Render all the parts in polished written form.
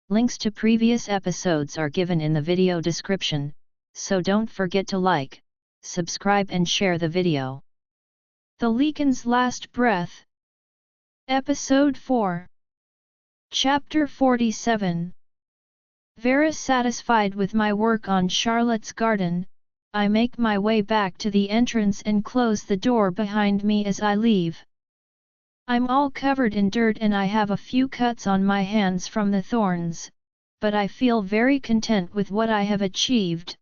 Links to previous episodes are given in the video description, so don't forget to like, subscribe and share the video. The Lycan's Last Breath. Episode 4. Chapter 47. Very satisfied with my work on Charlotte's garden, I make my way back to the entrance and close the door behind me as I leave. I'm all covered in dirt and I have a few cuts on my hands from the thorns, but I feel very content with what I have achieved.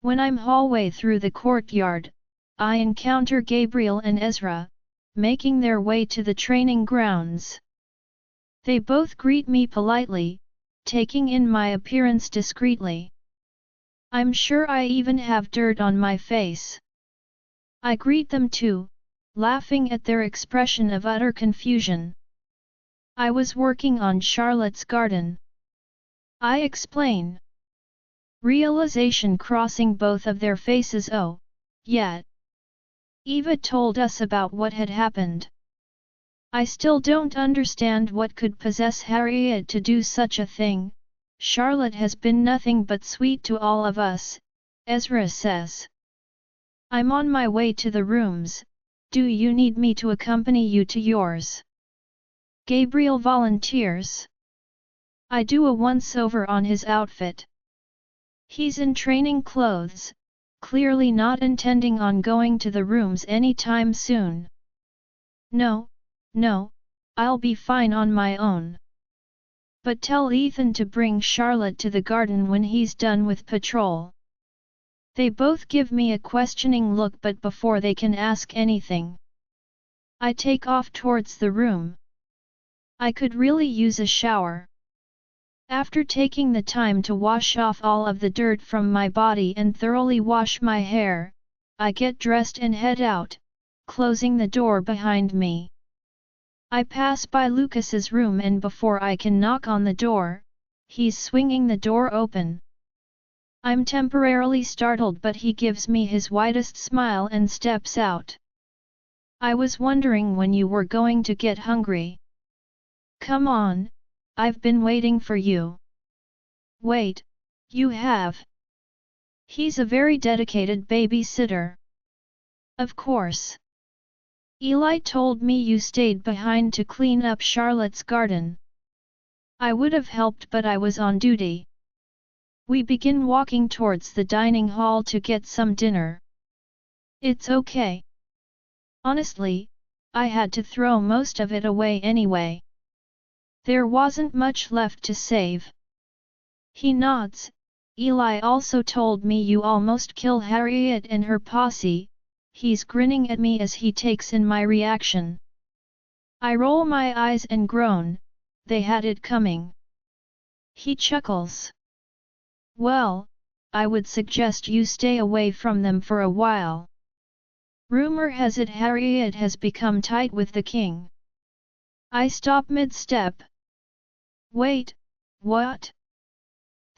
When I'm halfway through the courtyard, I encounter Gabriel and Ezra, making their way to the training grounds. They both greet me politely, taking in my appearance discreetly. I'm sure I even have dirt on my face. I greet them too, laughing at their expression of utter confusion. I was working on Charlotte's garden. I explain. Realization crossing both of their faces. Oh, yet. Eva told us about what had happened. I still don't understand what could possess Harriet to do such a thing. Charlotte has been nothing but sweet to all of us, Ezra says. I'm on my way to the rooms. Do you need me to accompany you to yours? Gabriel volunteers. I do a once-over on his outfit. He's in training clothes, clearly not intending on going to the rooms anytime soon. No, I'll be fine on my own. But tell Ethan to bring Charlotte to the garden when he's done with patrol. They both give me a questioning look, but before they can ask anything, I take off towards the room. I could really use a shower. After taking the time to wash off all of the dirt from my body and thoroughly wash my hair, I get dressed and head out, closing the door behind me. I pass by Lucas's room and before I can knock on the door, he's swinging the door open. I'm temporarily startled, but he gives me his widest smile and steps out. I was wondering when you were going to get hungry. Come on, I've been waiting for you. Wait, you have? He's a very dedicated babysitter. Of course. Eli told me you stayed behind to clean up Charlotte's garden. I would have helped, but I was on duty. We begin walking towards the dining hall to get some dinner. It's okay. Honestly, I had to throw most of it away anyway. There wasn't much left to save. He nods. Eli also told me you almost kill Harriet and her posse. He's grinning at me as he takes in my reaction. I roll my eyes and groan. They had it coming. He chuckles. Well, I would suggest you stay away from them for a while. Rumor has it Harriet has become tight with the king. I stop mid-step. Wait, what?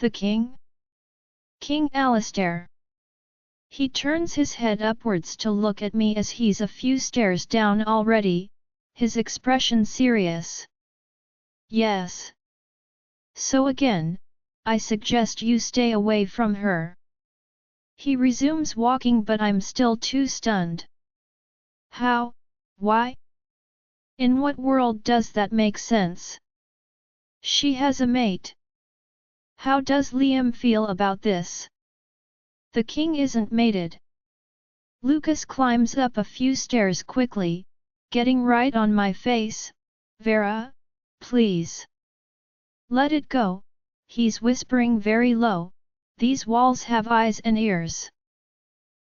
The king? King Alistair. He turns his head upwards to look at me as he's a few stairs down already, his expression serious. Yes. So again, I suggest you stay away from her. He resumes walking, but I'm still too stunned. How? Why? In what world does that make sense? She has a mate. How does Liam feel about this? The king isn't mated. Lucas climbs up a few stairs quickly, getting right on my face. Vera, please. Let it go, he's whispering very low. These walls have eyes and ears.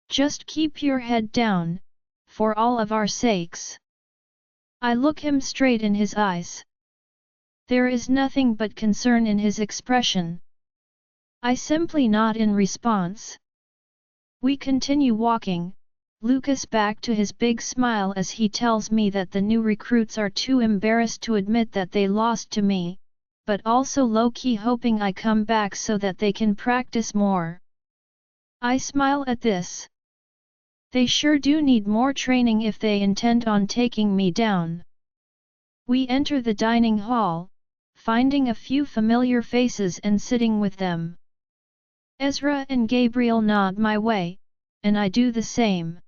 Just keep your head down, for all of our sakes. I look him straight in his eyes. There is nothing but concern in his expression. I simply nod in response. We continue walking, Lucas back to his big smile as he tells me that the new recruits are too embarrassed to admit that they lost to me, but also low-key hoping I come back so that they can practice more. I smile at this. They sure do need more training if they intend on taking me down. We enter the dining hall, finding a few familiar faces and sitting with them. Ezra and Gabriel nod my way, and I do the same.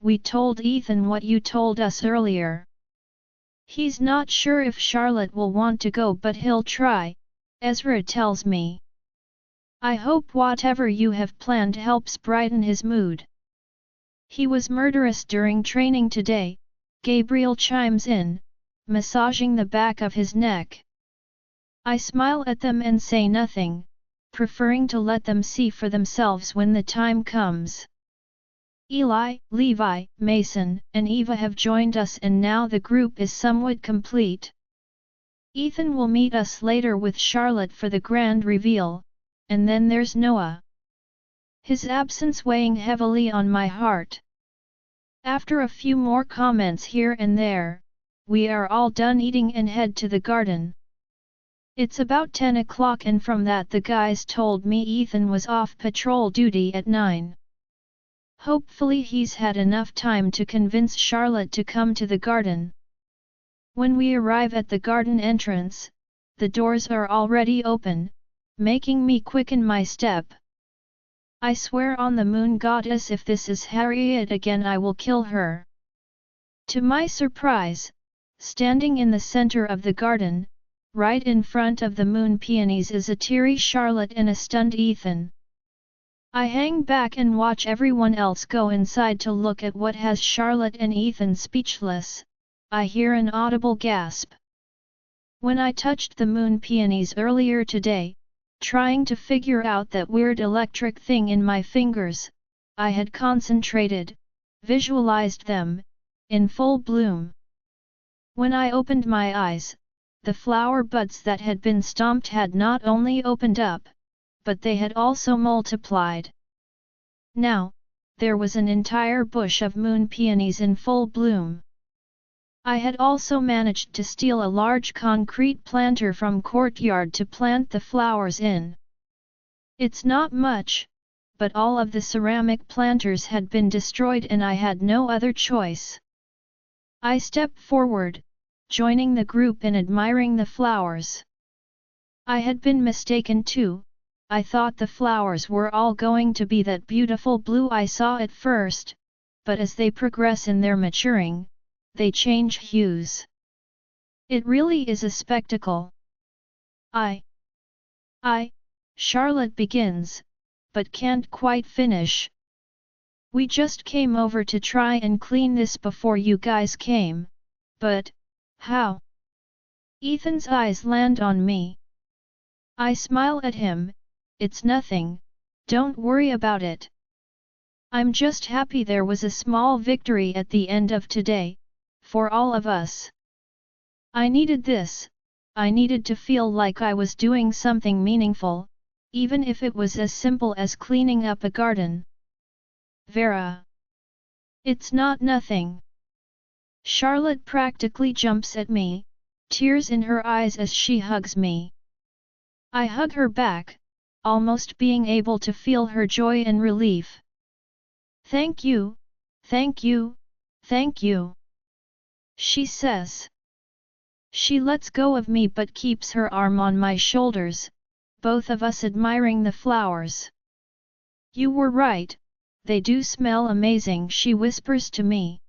We told Ethan what you told us earlier. He's not sure if Charlotte will want to go, but he'll try, Ezra tells me. I hope whatever you have planned helps brighten his mood. He was murderous during training today, Gabriel chimes in, massaging the back of his neck. I smile at them and say nothing, preferring to let them see for themselves when the time comes. Eli, Levi, Mason, and Eva have joined us, and now the group is somewhat complete. Ethan will meet us later with Charlotte for the grand reveal, and then there's Noah. His absence weighing heavily on my heart. After a few more comments here and there, we are all done eating and head to the garden. It's about 10 o'clock, and from that the guys told me Ethan was off patrol duty at 9. Hopefully he's had enough time to convince Charlotte to come to the garden. When we arrive at the garden entrance, the doors are already open, making me quicken my step. I swear on the moon goddess, if this is Harriet again, I will kill her. To my surprise, standing in the center of the garden, right in front of the moon peonies, is a teary Charlotte and a stunned Ethan. I hang back and watch everyone else go inside to look at what has Charlotte and Ethan speechless. I hear an audible gasp. When I touched the moon peonies earlier today, trying to figure out that weird electric thing in my fingers, I had concentrated, visualized them, in full bloom. When I opened my eyes, the flower buds that had been stomped had not only opened up, but they had also multiplied. Now, there was an entire bush of moon peonies in full bloom. I had also managed to steal a large concrete planter from courtyard to plant the flowers in. It's not much, but all of the ceramic planters had been destroyed and I had no other choice. I stepped forward, joining the group and admiring the flowers. I had been mistaken too. I thought the flowers were all going to be that beautiful blue I saw at first, but as they progress in their maturing, they change hues. It really is a spectacle. Charlotte begins, but can't quite finish. We just came over to try and clean this before you guys came, but, how? Ethan's eyes land on me. I smile at him. It's nothing, don't worry about it. I'm just happy there was a small victory at the end of today, for all of us. I needed this, I needed to feel like I was doing something meaningful, even if it was as simple as cleaning up a garden. Vera. It's not nothing. Charlotte practically jumps at me, tears in her eyes as she hugs me. I hug her back, almost being able to feel her joy and relief. Thank you, thank you, thank you, she says. She lets go of me but keeps her arm on my shoulders, both of us admiring the flowers. You were right, they do smell amazing, she whispers to me.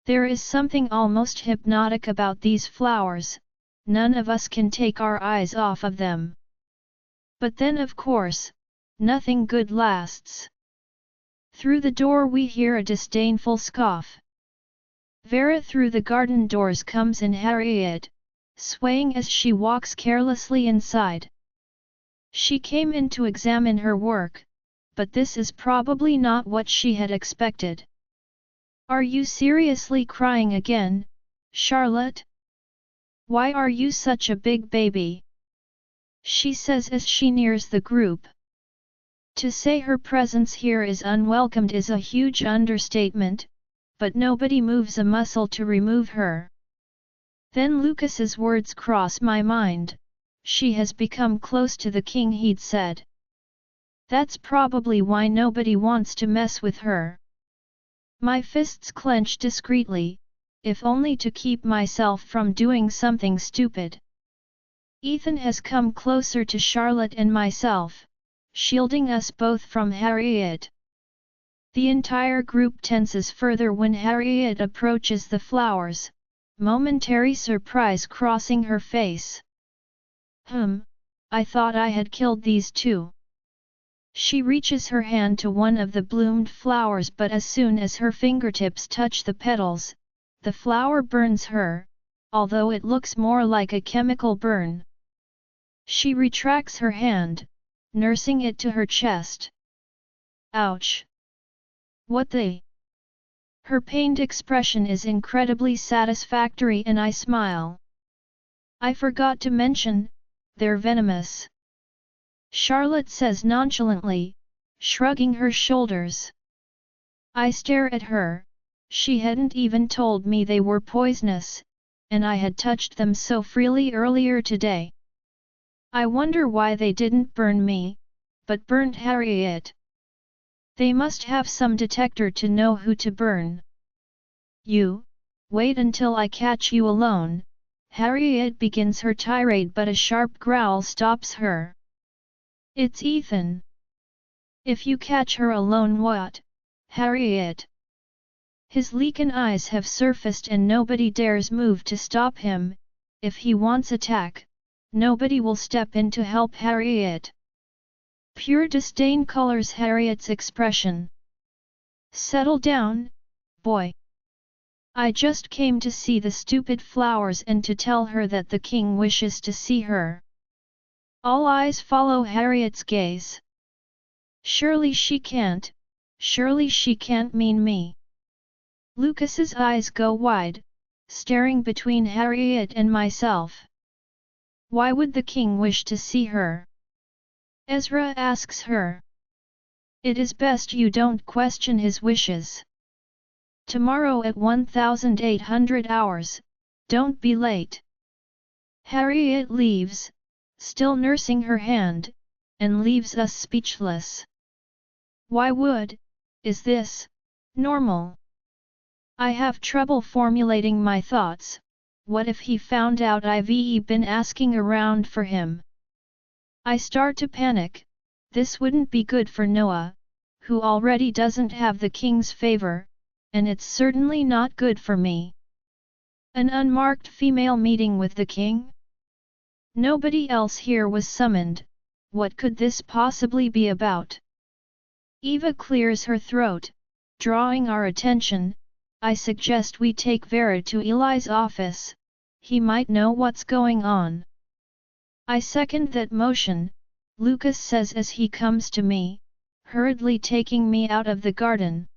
There is something almost hypnotic about these flowers, none of us can take our eyes off of them. But then of course, nothing good lasts. Through the door we hear a disdainful scoff. Vera through the garden doors comes in Harriet, swaying as she walks carelessly inside. She came in to examine her work, but this is probably not what she had expected. Are you seriously crying again, Charlotte? Why are you such a big baby? She says as she nears the group. To say her presence here is unwelcomed is a huge understatement, but nobody moves a muscle to remove her. Then Lucas's words cross my mind. She has become close to the king, he'd said. That's probably why nobody wants to mess with her. My fists clench discreetly, if only to keep myself from doing something stupid. Ethan has come closer to Charlotte and myself, shielding us both from Harriet. The entire group tenses further when Harriet approaches the flowers, momentary surprise crossing her face. I thought I had killed these two. She reaches her hand to one of the bloomed flowers, but as soon as her fingertips touch the petals, the flower burns her, although it looks more like a chemical burn. She retracts her hand, nursing it to her chest. Ouch! What the? Her pained expression is incredibly satisfactory and I smile. I forgot to mention, they're venomous. Charlotte says nonchalantly, shrugging her shoulders. I stare at her, she hadn't even told me they were poisonous, and I had touched them so freely earlier today. I wonder why they didn't burn me, but burned Harriet. They must have some detector to know who to burn. You, wait until I catch you alone. Harriet begins her tirade, but a sharp growl stops her. It's Ethan. If you catch her alone, what, Harriet? His Lycan eyes have surfaced and nobody dares move to stop him. If he wants attack, nobody will step in to help Harriet. Pure disdain colors Harriet's expression. Settle down, boy. I just came to see the stupid flowers and to tell her that the king wishes to see her. All eyes follow Harriet's gaze. Surely she can't mean me. Lucas's eyes go wide, staring between Harriet and myself. Why would the king wish to see her? Ezra asks her. It is best you don't question his wishes. Tomorrow at 1800 hours, don't be late. Harriet leaves, still nursing her hand, and leaves us speechless. Is this, normal? I have trouble formulating my thoughts. What if he found out I've been asking around for him? I start to panic. This wouldn't be good for Noah, who already doesn't have the king's favor, and it's certainly not good for me. An unmarked female meeting with the king? Nobody else here was summoned. What could this possibly be about? Eva clears her throat, drawing our attention. I suggest we take Vera to Eli's office. He might know what's going on. I second that motion, Lucas says as he comes to me, hurriedly taking me out of the garden.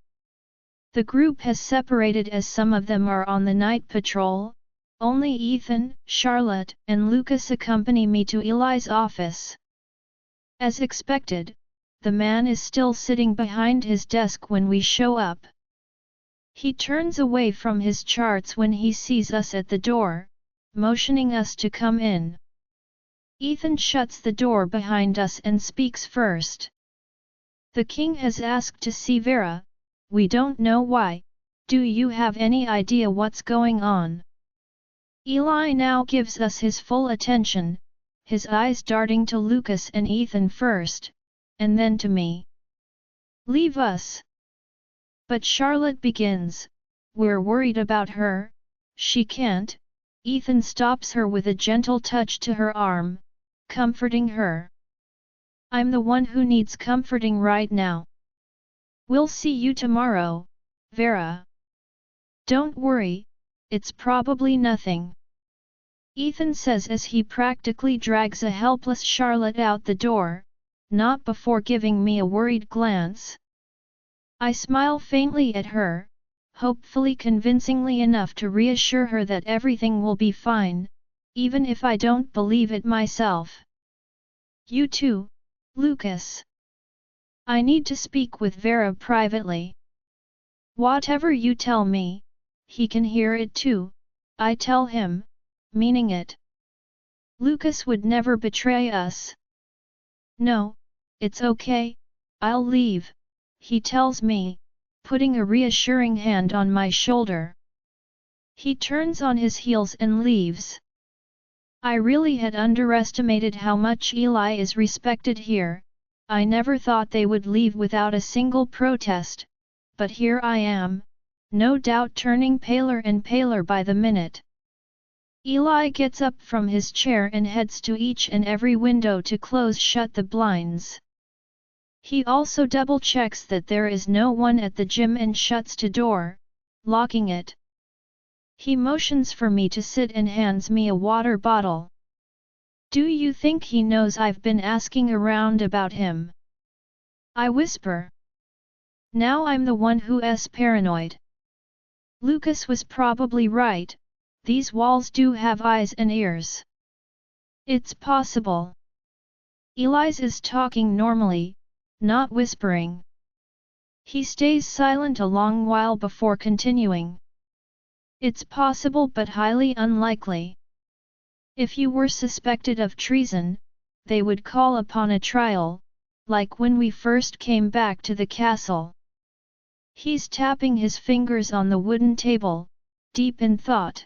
The group has separated as some of them are on the night patrol. Only Ethan, Charlotte, and Lucas accompany me to Eli's office. As expected, the man is still sitting behind his desk when we show up. He turns away from his charts when he sees us at the door, motioning us to come in. Ethan shuts the door behind us and speaks first. The king has asked to see Vera. We don't know why. Do you have any idea what's going on? Eli now gives us his full attention, his eyes darting to Lucas and Ethan first, and then to me. Leave us. But Charlotte begins. We're worried about her. She can't. Ethan stops her with a gentle touch to her arm, comforting her. I'm the one who needs comforting right now. We'll see you tomorrow, Vera. Don't worry, it's probably nothing. Ethan says as he practically drags a helpless Charlotte out the door, not before giving me a worried glance. I smile faintly at her, hopefully convincingly enough to reassure her that everything will be fine, even if I don't believe it myself. You too, Lucas. I need to speak with Vera privately. Whatever you tell me, he can hear it too, I tell him, meaning it. Lucas would never betray us. No, it's okay, I'll leave, he tells me, putting a reassuring hand on my shoulder. He turns on his heels and leaves. I really had underestimated how much Eli is respected here. I never thought they would leave without a single protest, but here I am, no doubt turning paler and paler by the minute. Eli gets up from his chair and heads to each and every window to close shut the blinds. He also double-checks that there is no one at the gym and shuts the door, locking it. He motions for me to sit and hands me a water bottle. Do you think he knows I've been asking around about him? I whisper. Now I'm the one who's paranoid. Lucas was probably right, these walls do have eyes and ears. It's possible. Eli's is talking normally, not whispering. He stays silent a long while before continuing. It's possible but highly unlikely. If you were suspected of treason, they would call upon a trial, like when we first came back to the castle. He's tapping his fingers on the wooden table, deep in thought.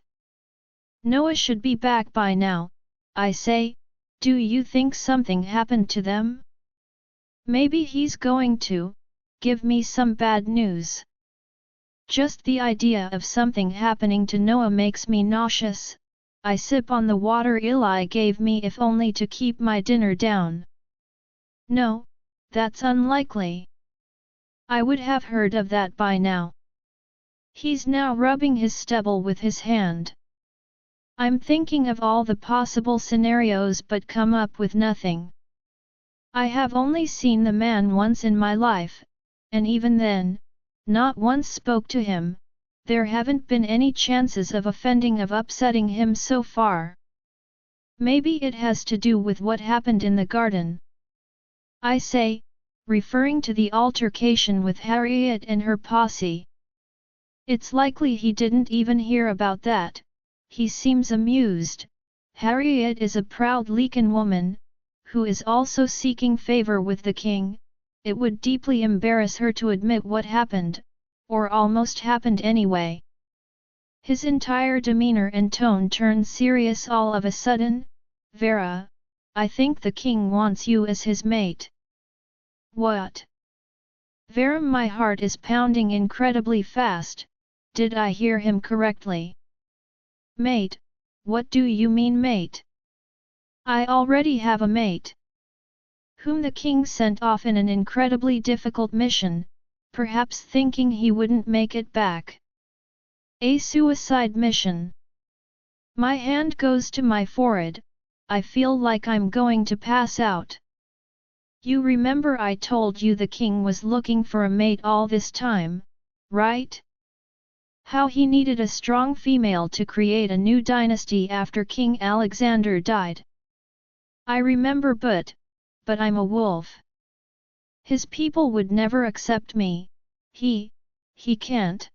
Noah should be back by now, I say. Do you think something happened to them? Maybe he's going to give me some bad news. Just the idea of something happening to Noah makes me nauseous. I sip on the water Eli gave me if only to keep my dinner down. No, that's unlikely. I would have heard of that by now. He's now rubbing his stubble with his hand. I'm thinking of all the possible scenarios but come up with nothing. I have only seen the man once in my life, and even then, not once spoke to him. There haven't been any chances of offending of upsetting him so far. Maybe it has to do with what happened in the garden. I say, referring to the altercation with Harriet and her posse. It's likely he didn't even hear about that. He seems amused. Harriet is a proud Lycan woman, who is also seeking favor with the king. It would deeply embarrass her to admit what happened, or almost happened anyway. His entire demeanor and tone turned serious all of a sudden. Vera, I think the king wants you as his mate. What? Vera, my heart is pounding incredibly fast. Did I hear him correctly? Mate? What do you mean mate? I already have a mate. Whom the king sent off in an incredibly difficult mission, perhaps thinking he wouldn't make it back. A suicide mission. My hand goes to my forehead. I feel like I'm going to pass out. You remember I told you the king was looking for a mate all this time, right? How he needed a strong female to create a new dynasty after King Alexander died. I remember, but I'm a wolf. His people would never accept me. He can't.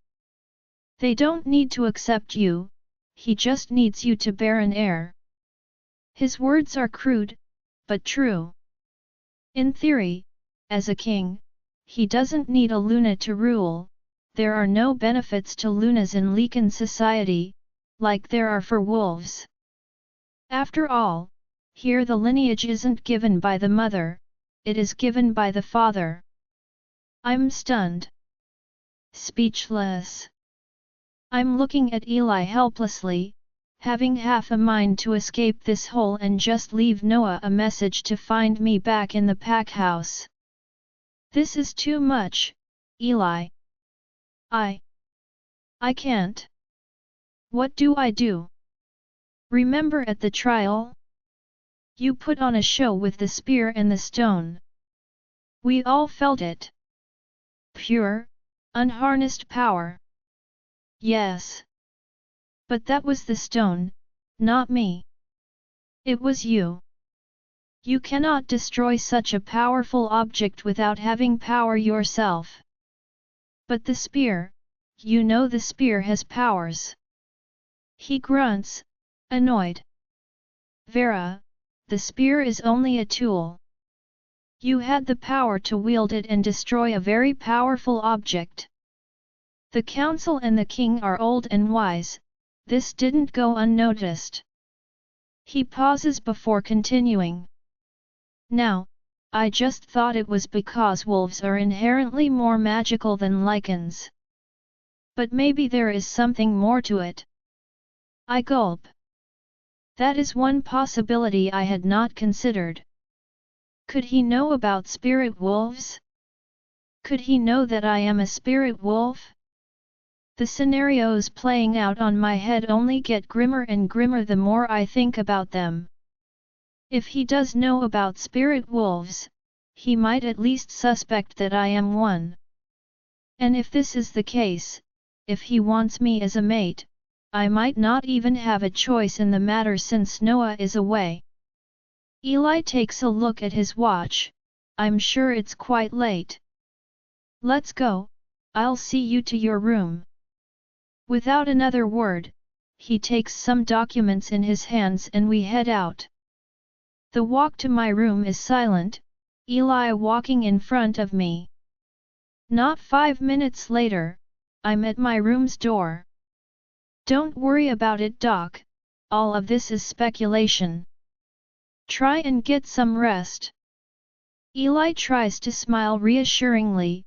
They don't need to accept you, he just needs you to bear an heir. His words are crude, but true. In theory, as a king, he doesn't need a Luna to rule. There are no benefits to Lunas in Lycan society, like there are for wolves. After all, here the lineage isn't given by the mother, it is given by the father. I'm stunned. Speechless. I'm looking at Eli helplessly, having half a mind to escape this hole and just leave Noah a message to find me back in the pack house. This is too much, Eli. I can't. What do I do? Remember at the trial? You put on a show with the spear and the stone. We all felt it. Pure, unharnessed power. Yes. But that was the stone, not me. It was you. You cannot destroy such a powerful object without having power yourself. But the spear, you know the spear has powers. He grunts, annoyed. Vera, the spear is only a tool. You had the power to wield it and destroy a very powerful object. The council and the king are old and wise, this didn't go unnoticed. He pauses before continuing. Now, I just thought it was because wolves are inherently more magical than Lycans. But maybe there is something more to it. I gulp. That is one possibility I had not considered. Could he know about spirit wolves? Could he know that I am a spirit wolf? The scenarios playing out on my head only get grimmer and grimmer the more I think about them. If he does know about spirit wolves, he might at least suspect that I am one. And if this is the case, if he wants me as a mate, I might not even have a choice in the matter since Noah is away. Eli takes a look at his watch. I'm sure it's quite late. Let's go, I'll see you to your room. Without another word, he takes some documents in his hands and we head out. The walk to my room is silent, Eli walking in front of me. Not 5 minutes later, I'm at my room's door. Don't worry about it, Doc. All of this is speculation. Try and get some rest. Eli tries to smile reassuringly,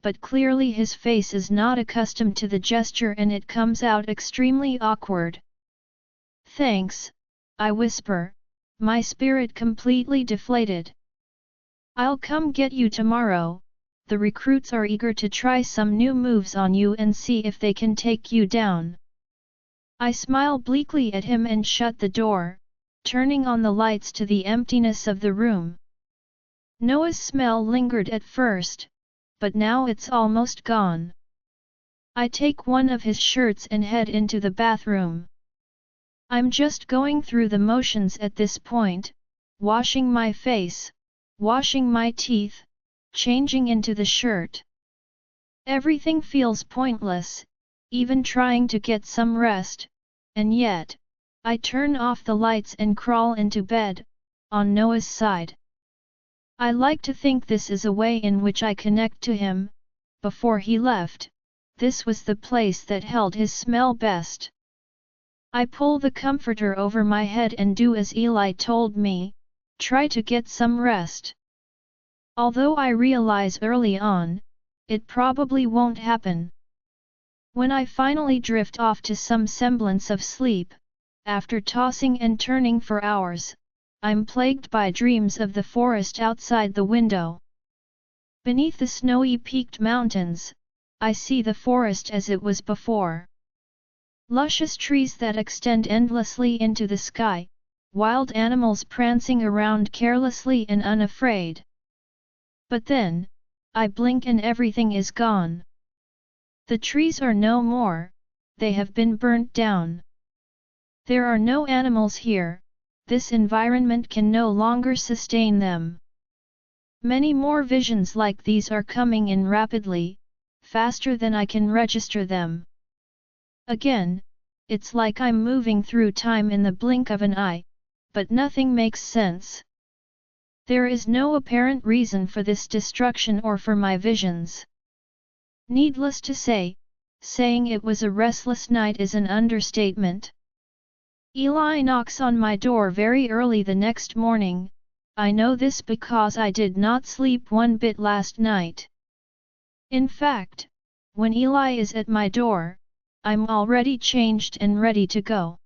but clearly his face is not accustomed to the gesture and it comes out extremely awkward. Thanks, I whisper, my spirit completely deflated. I'll come get you tomorrow. The recruits are eager to try some new moves on you and see if they can take you down. I smile bleakly at him and shut the door, turning on the lights to the emptiness of the room. Noah's smell lingered at first, but now it's almost gone. I take one of his shirts and head into the bathroom. I'm just going through the motions at this point, washing my face, washing my teeth, changing into the shirt. Everything feels pointless, even trying to get some rest, and yet, I turn off the lights and crawl into bed, on Noah's side. I like to think this is a way in which I connect to him. Before he left, this was the place that held his smell best. I pull the comforter over my head and do as Eli told me, try to get some rest. Although I realize early on, it probably won't happen. When I finally drift off to some semblance of sleep, after tossing and turning for hours, I'm plagued by dreams of the forest outside the window. Beneath the snowy peaked mountains, I see the forest as it was before. Luscious trees that extend endlessly into the sky, wild animals prancing around carelessly and unafraid. But then, I blink and everything is gone. The trees are no more, they have been burnt down. There are no animals here, this environment can no longer sustain them. Many more visions like these are coming in rapidly, faster than I can register them. Again, it's like I'm moving through time in the blink of an eye, but nothing makes sense. There is no apparent reason for this destruction or for my visions. Needless to say, saying it was a restless night is an understatement. Eli knocks on my door very early the next morning. I know this because I did not sleep one bit last night. In fact, when Eli is at my door, I'm already changed and ready to go.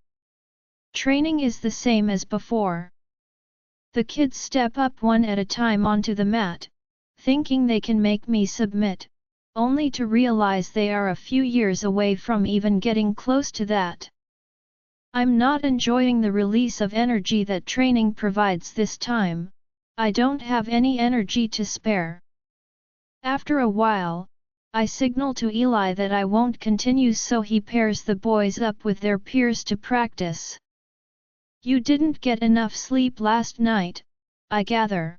Training is the same as before. The kids step up one at a time onto the mat, thinking they can make me submit, only to realize they are a few years away from even getting close to that. I'm not enjoying the release of energy that training provides this time. I don't have any energy to spare. After a while, I signal to Eli that I won't continue, so he pairs the boys up with their peers to practice. You didn't get enough sleep last night, I gather.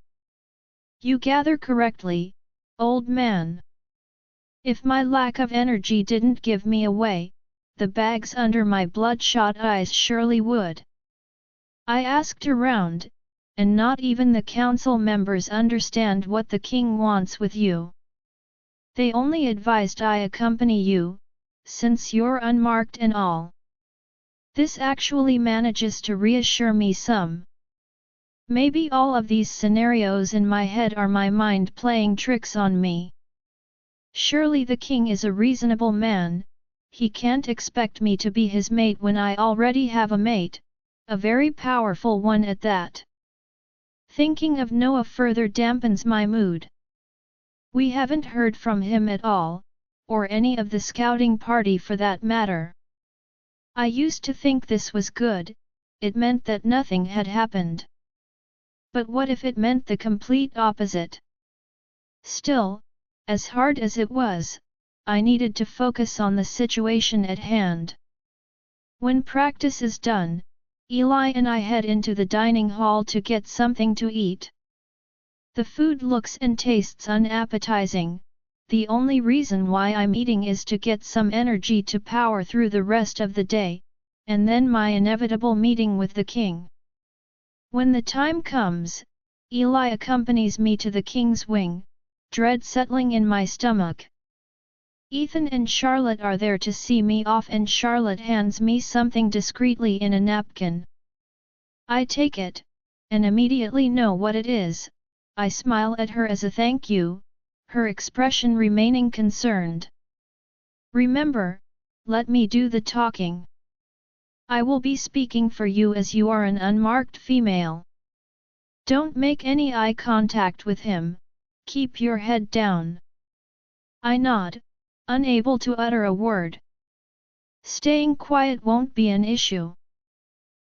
You gather correctly, old man. If my lack of energy didn't give me away, the bags under my bloodshot eyes surely would. I asked around, and not even the council members understand what the king wants with you. They only advised I accompany you, since you're unmarked and all. This actually manages to reassure me some. Maybe all of these scenarios in my head are my mind playing tricks on me. Surely the king is a reasonable man, he can't expect me to be his mate when I already have a mate, a very powerful one at that. Thinking of Noah further dampens my mood. We haven't heard from him at all, or any of the scouting party for that matter. I used to think this was good, it meant that nothing had happened. But what if it meant the complete opposite? Still, as hard as it was, I needed to focus on the situation at hand. When practice is done, Eli and I head into the dining hall to get something to eat. The food looks and tastes unappetizing, the only reason why I'm eating is to get some energy to power through the rest of the day, and then my inevitable meeting with the king. When the time comes, Eli accompanies me to the king's wing, dread settling in my stomach. Ethan and Charlotte are there to see me off and Charlotte hands me something discreetly in a napkin. I take it, and immediately know what it is. I smile at her as a thank you, her expression remaining concerned. Remember, let me do the talking. I will be speaking for you as you are an unmarked female. Don't make any eye contact with him, keep your head down. I nod, unable to utter a word. Staying quiet won't be an issue.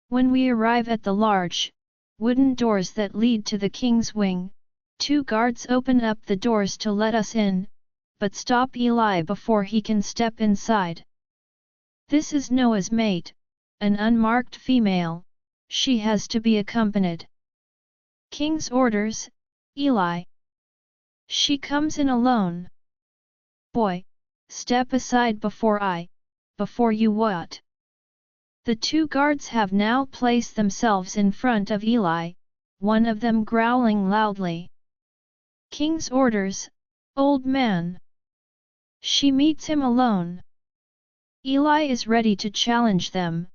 When we arrive at the large, wooden doors that lead to the king's wing, 2 guards open up the doors to let us in, but stop Eli before he can step inside. This is Noah's mate, an unmarked female, she has to be accompanied. King's orders, Eli. She comes in alone. Boy, step aside before you what? The 2 guards have now placed themselves in front of Eli, one of them growling loudly. King's orders, old man. She meets him alone. Eli is ready to challenge them,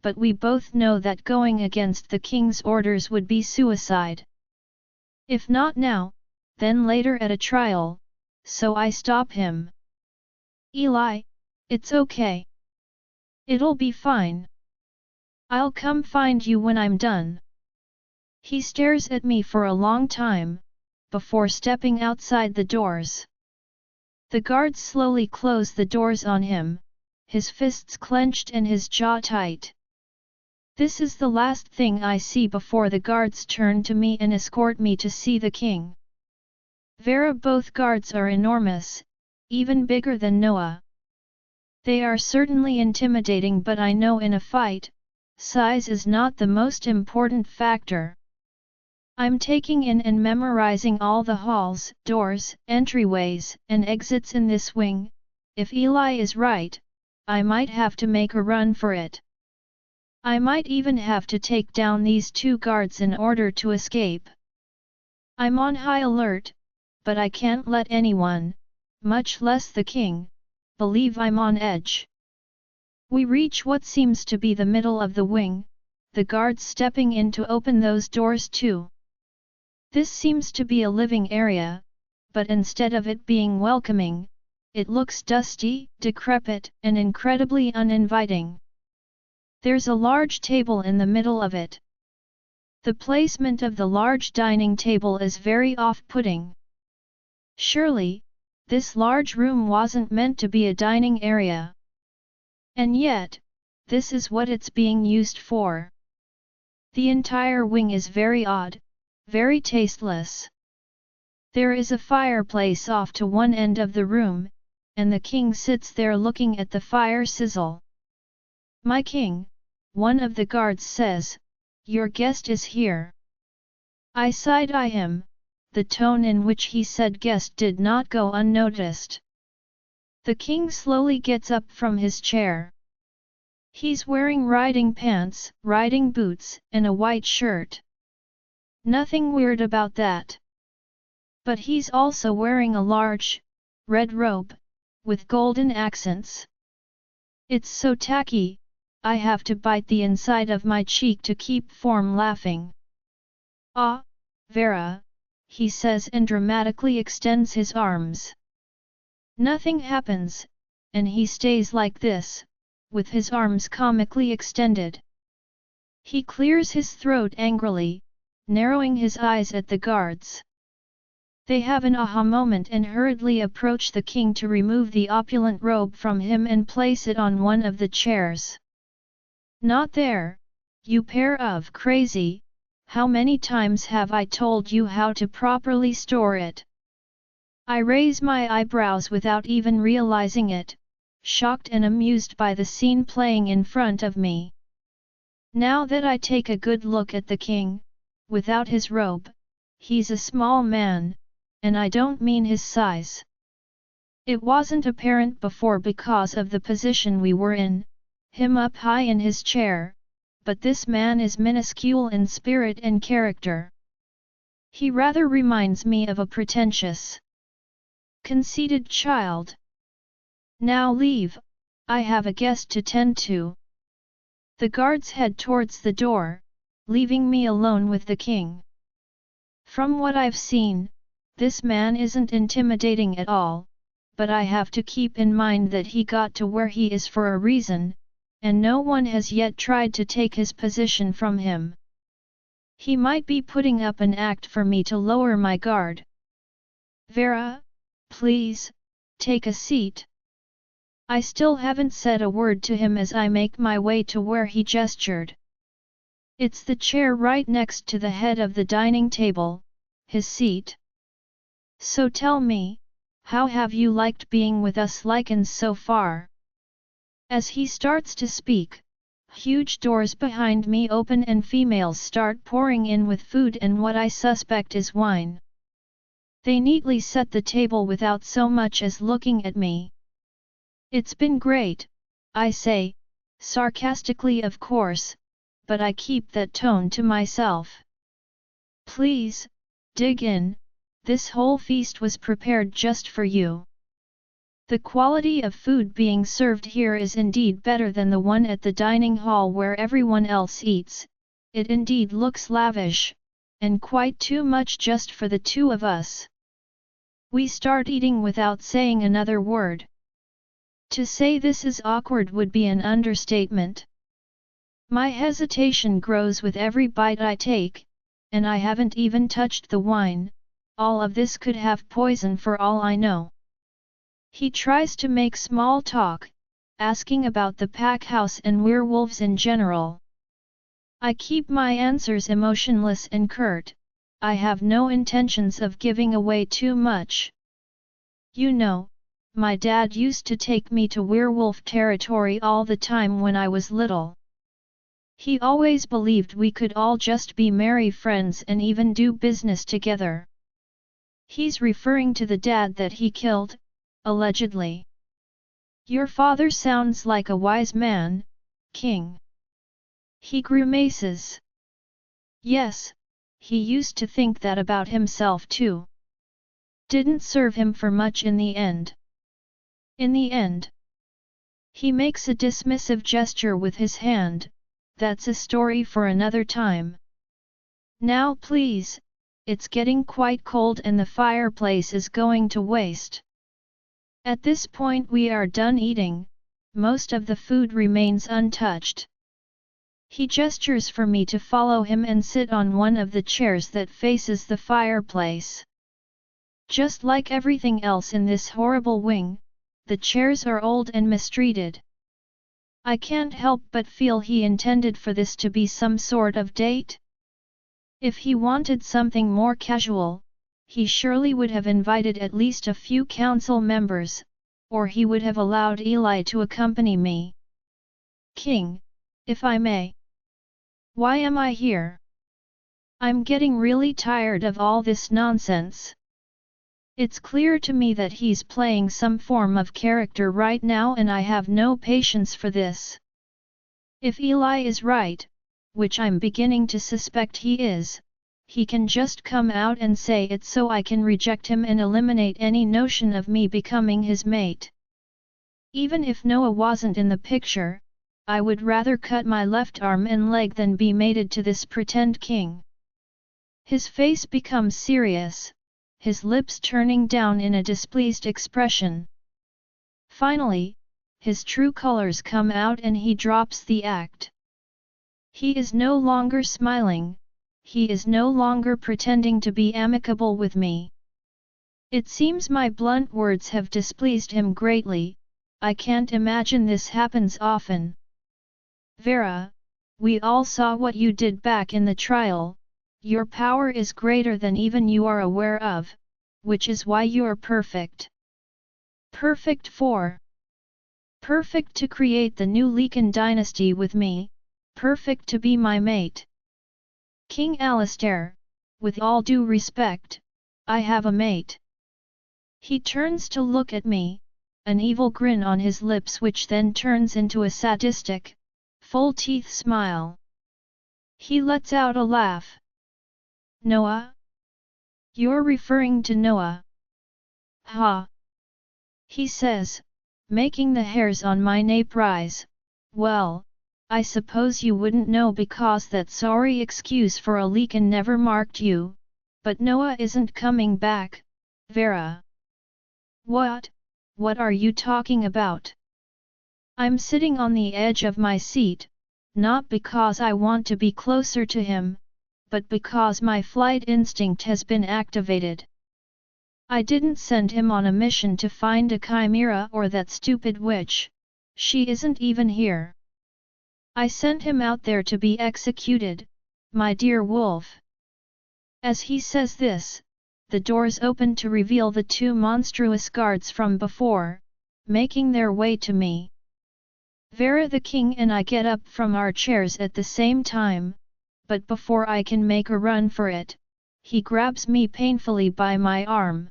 but we both know that going against the king's orders would be suicide. If not now, then later at a trial, so I stop him. Eli, it's okay. It'll be fine. I'll come find you when I'm done. He stares at me for a long time, before stepping outside the doors. The guards slowly close the doors on him, his fists clenched and his jaw tight. This is the last thing I see before the guards turn to me and escort me to see the king. Both guards are enormous, even bigger than Noah. They are certainly intimidating, but I know in a fight, size is not the most important factor. I'm taking in and memorizing all the halls, doors, entryways, and exits in this wing. If Eli is right, I might have to make a run for it. I might even have to take down these 2 guards in order to escape. I'm on high alert, but I can't let anyone, much less the king, believe I'm on edge. We reach what seems to be the middle of the wing, the guards stepping in to open those doors too. This seems to be a living area, but instead of it being welcoming, it looks dusty, decrepit, and incredibly uninviting. There's a large table in the middle of it. The placement of the large dining table is very off-putting. Surely, this large room wasn't meant to be a dining area. And yet, this is what it's being used for. The entire wing is very odd, very tasteless. There is a fireplace off to one end of the room, and the king sits there looking at the fire sizzle. My king, one of the guards says, your guest is here. I side-eye him, the tone in which he said guest did not go unnoticed. The king slowly gets up from his chair. He's wearing riding pants, riding boots, and a white shirt. Nothing weird about that. But he's also wearing a large, red robe, with golden accents. It's so tacky, I have to bite the inside of my cheek to keep from laughing. Ah, Vera, he says and dramatically extends his arms. Nothing happens, and he stays like this, with his arms comically extended. He clears his throat angrily, narrowing his eyes at the guards. They have an aha moment and hurriedly approach the king to remove the opulent robe from him and place it on one of the chairs. Not there, you pair of crazy, how many times have I told you how to properly store it? I raise my eyebrows without even realizing it, shocked and amused by the scene playing in front of me. Now that I take a good look at the king, without his robe, he's a small man, and I don't mean his size. It wasn't apparent before because of the position we were in, him up high in his chair, but this man is minuscule in spirit and character. He rather reminds me of a pretentious, conceited child. Now leave, I have a guest to tend to. The guards head towards the door, leaving me alone with the king. From what I've seen, this man isn't intimidating at all, but I have to keep in mind that he got to where he is for a reason, and no one has yet tried to take his position from him. He might be putting up an act for me to lower my guard. Vera, please, take a seat. I still haven't said a word to him as I make my way to where he gestured. It's the chair right next to the head of the dining table, his seat. So tell me, how have you liked being with us Lycans so far? As he starts to speak, huge doors behind me open and females start pouring in with food and what I suspect is wine. They neatly set the table without so much as looking at me. It's been great, I say, sarcastically of course, but I keep that tone to myself. Please, dig in, this whole feast was prepared just for you. The quality of food being served here is indeed better than the one at the dining hall where everyone else eats, it indeed looks lavish, and quite too much just for the two of us. We start eating without saying another word. To say this is awkward would be an understatement. My hesitation grows with every bite I take, and I haven't even touched the wine, all of this could have poison for all I know. He tries to make small talk, asking about the pack house and werewolves in general. I keep my answers emotionless and curt, I have no intentions of giving away too much. You know, my dad used to take me to werewolf territory all the time when I was little. He always believed we could all just be merry friends and even do business together. He's referring to the dad that he killed, allegedly. Your father sounds like a wise man, King. He grimaces. Yes, he used to think that about himself too. Didn't serve him for much in the end. In the end. He makes a dismissive gesture with his hand, that's a story for another time. Now please, it's getting quite cold and the fireplace is going to waste. At this point we are done eating, most of the food remains untouched. He gestures for me to follow him and sit on one of the chairs that faces the fireplace. Just like everything else in this horrible wing, the chairs are old and mistreated. I can't help but feel he intended for this to be some sort of date. If he wanted something more casual, he surely would have invited at least a few council members, or he would have allowed Eli to accompany me. King, if I may. Why am I here? I'm getting really tired of all this nonsense. It's clear to me that he's playing some form of character right now and I have no patience for this. If Eli is right, which I'm beginning to suspect he is, he can just come out and say it so I can reject him and eliminate any notion of me becoming his mate. Even if Noah wasn't in the picture, I would rather cut my left arm and leg than be mated to this pretend king." His face becomes serious, his lips turning down in a displeased expression. Finally, his true colors come out and he drops the act. He is no longer smiling, he is no longer pretending to be amicable with me. It seems my blunt words have displeased him greatly. I can't imagine this happens often. "Vera, we all saw what you did back in the trial. Your power is greater than even you are aware of, which is why you're perfect. Perfect for. Perfect to create the new Lycan dynasty with me, perfect to be my mate. King Alistair, with all due respect, I have a mate." He turns to look at me, an evil grin on his lips which then turns into a sadistic, full-teeth smile. He lets out a laugh. "Noah? You're referring to Noah? Ha!" he says, making the hairs on my nape rise. "Well, I suppose you wouldn't know because that sorry excuse for a Lycan never marked you, but Noah isn't coming back, Vera." "What? What are you talking about?" I'm sitting on the edge of my seat, not because I want to be closer to him, but because my flight instinct has been activated. I didn't send him on a mission to find a chimera or that stupid witch. She isn't even here. I sent him out there to be executed, my dear wolf. As he says this, the doors open to reveal the two monstrous guards from before, making their way to me. Vera the king and I get up from our chairs at the same time, but before I can make a run for it, he grabs me painfully by my arm.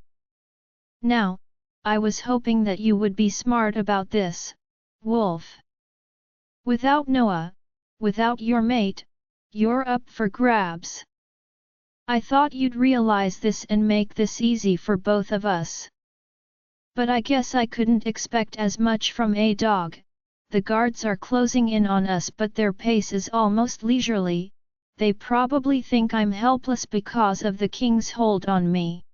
"Now, I was hoping that you would be smart about this, wolf. Without Noah, without your mate, you're up for grabs. I thought you'd realize this and make this easy for both of us. But I guess I couldn't expect as much from a dog. The guards are closing in on us but their pace is almost leisurely, they probably think I'm helpless because of the king's hold on me.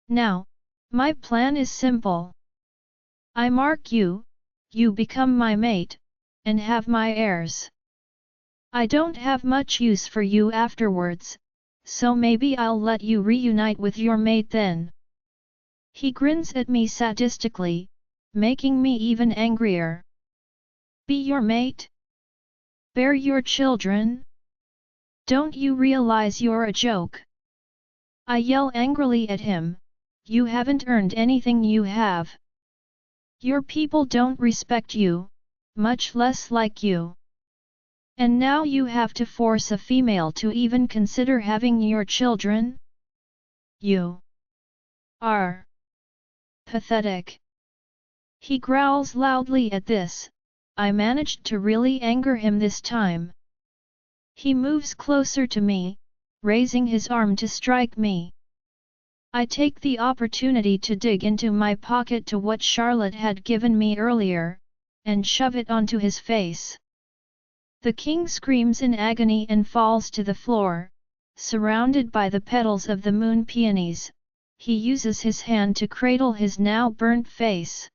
Now, my plan is simple. I mark you, you become my mate, and have my heirs. I don't have much use for you afterwards, so maybe I'll let you reunite with your mate then." He grins at me sadistically, making me even angrier. "Be your mate? Bear your children? Don't you realize you're a joke?" I yell angrily at him, "You haven't earned anything you have. Your people don't respect you, much less like you. And now you have to force a female to even consider having your children? You are pathetic." He growls loudly at this. I managed to really anger him this time. He moves closer to me, raising his arm to strike me. I take the opportunity to dig into my pocket to what Charlotte had given me earlier, and shove it onto his face. The king screams in agony and falls to the floor, surrounded by the petals of the moon peonies. He uses his hand to cradle his now burnt face.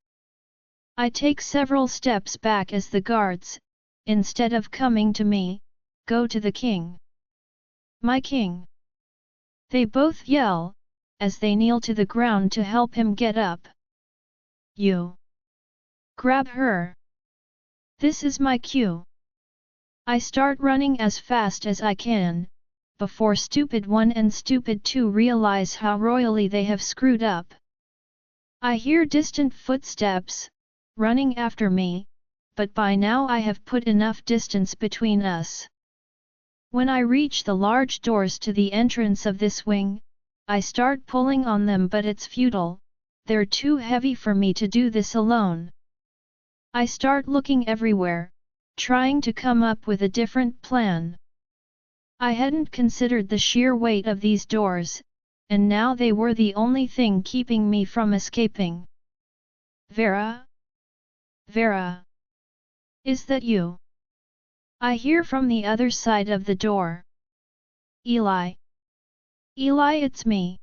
I take several steps back as the guards, instead of coming to me, go to the king. "My king!" they both yell, as they kneel to the ground to help him get up. "You! Grab her! This is my cue!" I start running as fast as I can, before Stupid 1 and Stupid 2 realize how royally they have screwed up. I hear distant footsteps, running after me, but by now I have put enough distance between us. When I reach the large doors to the entrance of this wing, I start pulling on them but it's futile, they're too heavy for me to do this alone. I start looking everywhere, trying to come up with a different plan. I hadn't considered the sheer weight of these doors, and now they were the only thing keeping me from escaping. "Vera? Vera? Is that you? I hear from the other side of the door. Eli. Eli, it's me.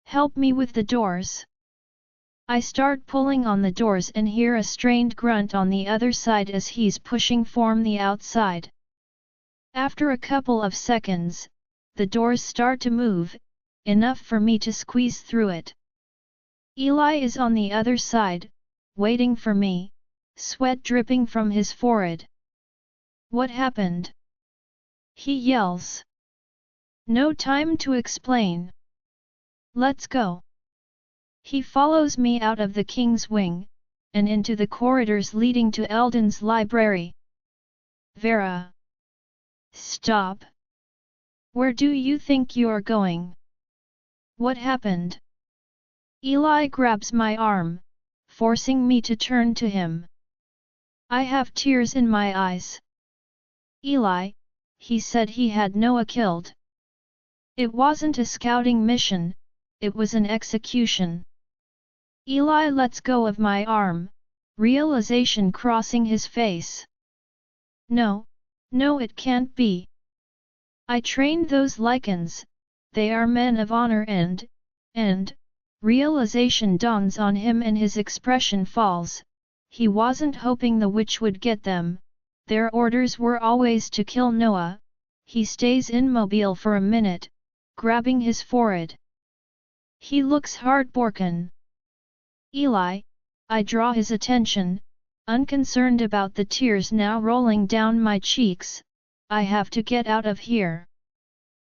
Help me with the doors. I start pulling on the doors and hear a strained grunt on the other side as he's pushing from the outside. After a couple of seconds, the doors start to move, enough for me to squeeze through it. Eli is on the other side, waiting for me, sweat dripping from his forehead. What happened? He yells. No time to explain. Let's go. He follows me out of the king's wing, and into the corridors leading to Eldon's library. Vera. Stop. Where do you think you're going? What happened? Eli grabs my arm, forcing me to turn to him. I have tears in my eyes. Eli, he said he had Noah killed. It wasn't a scouting mission, it was an execution. Eli lets go of my arm, realization crossing his face. No, no, it can't be. I trained those Lycans, they are men of honor and, realization dawns on him and his expression falls. He wasn't hoping the witch would get them, their orders were always to kill Noah. He stays immobile for a minute, grabbing his forehead. He looks heartbroken. Eli, I draw his attention, unconcerned about the tears now rolling down my cheeks. I have to get out of here.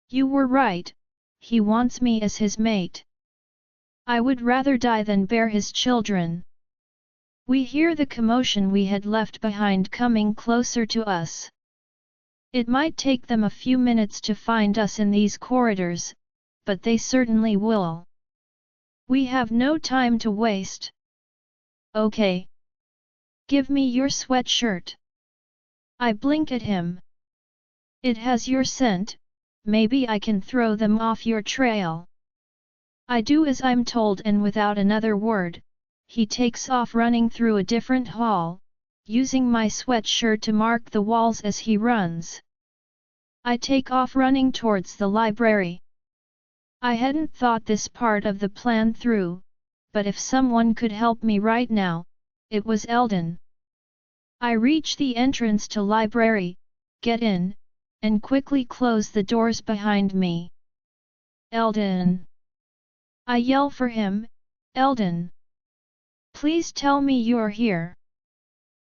You were right, he wants me as his mate. I would rather die than bear his children. We hear the commotion we had left behind coming closer to us. It might take them a few minutes to find us in these corridors, but they certainly will. We have no time to waste. Okay. Give me your sweatshirt. I blink at him. It has your scent, maybe I can throw them off your trail. I do as I'm told, and without another word, he takes off running through a different hall, using my sweatshirt to mark the walls as he runs. I take off running towards the library. I hadn't thought this part of the plan through, but if someone could help me right now, it was Eldon. I reach the entrance to library, get in, and quickly close the doors behind me. Eldon! I yell for him, Eldon! Please tell me you're here.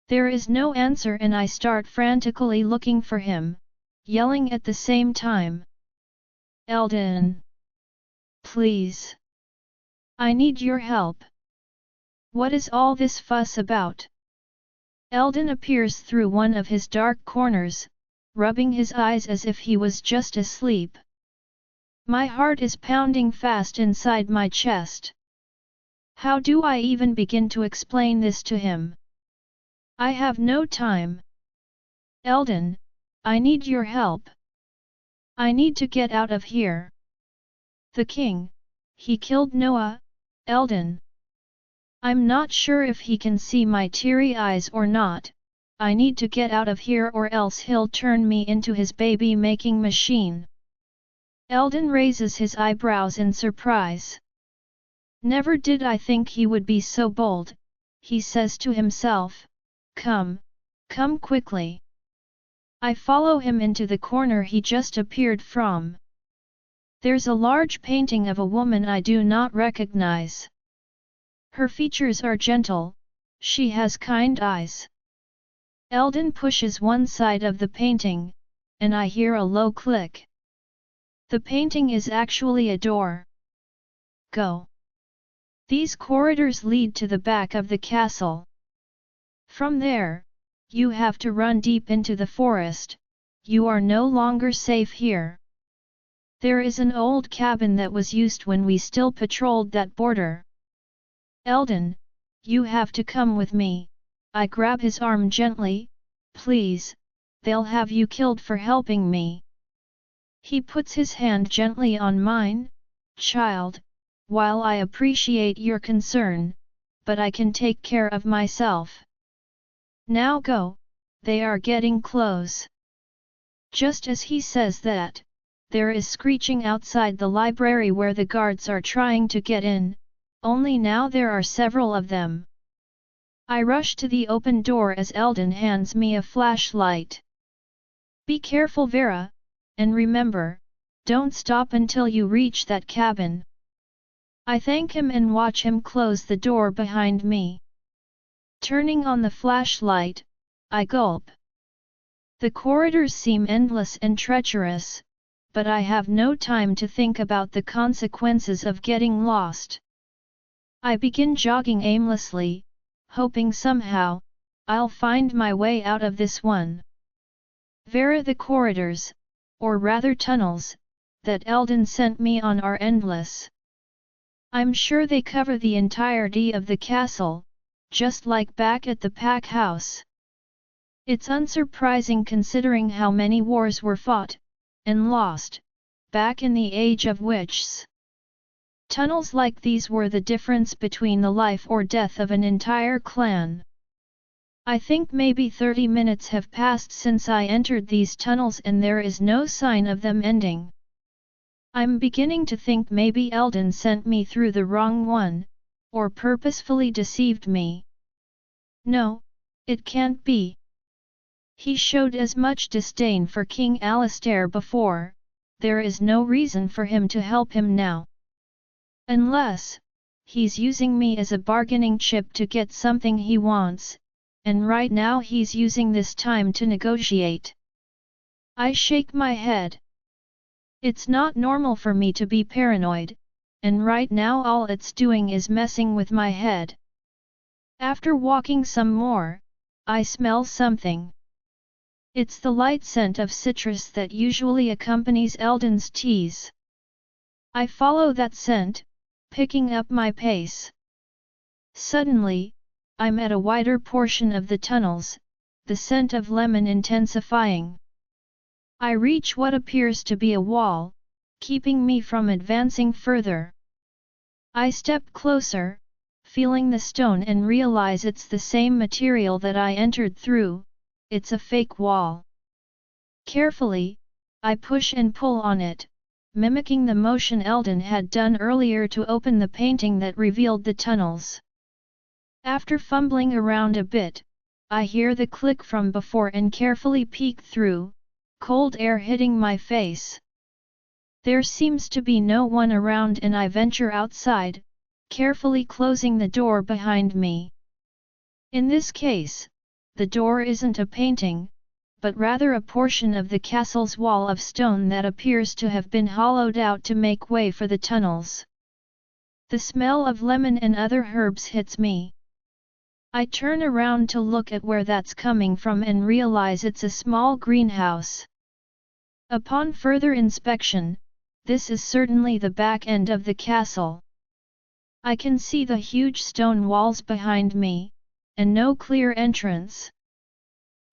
There is no answer and I start frantically looking for him, yelling at the same time. Eldon! Please! I need your help. What is all this fuss about? Eldon appears through one of his dark corners, rubbing his eyes as if he was just asleep. My heart is pounding fast inside my chest. How do I even begin to explain this to him? I have no time. Eldon, I need your help. I need to get out of here. The king, he killed Noah, Eldon. I'm not sure if he can see my teary eyes or not. I need to get out of here or else he'll turn me into his baby-making machine. Eldon raises his eyebrows in surprise. Never did I think he would be so bold, he says to himself. Come quickly. I follow him into the corner he just appeared from. There's a large painting of a woman I do not recognize. Her features are gentle, she has kind eyes. Eldon pushes one side of the painting, and I hear a low click. The painting is actually a door. Go. These corridors lead to the back of the castle. From there, you have to run deep into the forest, you are no longer safe here. There is an old cabin that was used when we still patrolled that border. Eldon, you have to come with me. I grab his arm gently. Please, they'll have you killed for helping me. He puts his hand gently on mine. Child, while I appreciate your concern, but I can take care of myself. Now go, they are getting close. Just as he says that, there is screeching outside the library where the guards are trying to get in, only now there are several of them. I rush to the open door as Eldon hands me a flashlight. Be careful, Vera, and remember, don't stop until you reach that cabin. I thank him and watch him close the door behind me. Turning on the flashlight, I gulp. The corridors seem endless and treacherous, but I have no time to think about the consequences of getting lost. I begin jogging aimlessly, hoping somehow, I'll find my way out of this one. Vera, the corridors, or rather tunnels, that Eldon sent me on are endless. I'm sure they cover the entirety of the castle, just like back at the pack house. It's unsurprising considering how many wars were fought, and lost, back in the Age of Witches. Tunnels like these were the difference between the life or death of an entire clan. I think maybe 30 minutes have passed since I entered these tunnels and there is no sign of them ending. I'm beginning to think maybe Eldon sent me through the wrong one, or purposefully deceived me. No, it can't be. He showed as much disdain for King Alistair before, there is no reason for him to help him now. Unless, he's using me as a bargaining chip to get something he wants, and right now he's using this time to negotiate. I shake my head. It's not normal for me to be paranoid, and right now all it's doing is messing with my head. After walking some more, I smell something. It's the light scent of citrus that usually accompanies Eldon's teas. I follow that scent, picking up my pace. Suddenly, I'm at a wider portion of the tunnels, the scent of lemon intensifying. I reach what appears to be a wall, keeping me from advancing further. I step closer, feeling the stone and realize it's the same material that I entered through. It's a fake wall. Carefully, I push and pull on it, mimicking the motion Eldon had done earlier to open the painting that revealed the tunnels. After fumbling around a bit, I hear the click from before and carefully peek through, cold air hitting my face. There seems to be no one around and I venture outside, carefully closing the door behind me. In this case, the door isn't a painting, but rather a portion of the castle's wall of stone that appears to have been hollowed out to make way for the tunnels. The smell of lemon and other herbs hits me. I turn around to look at where that's coming from and realize it's a small greenhouse. Upon further inspection, this is certainly the back end of the castle. I can see the huge stone walls behind me, and no clear entrance.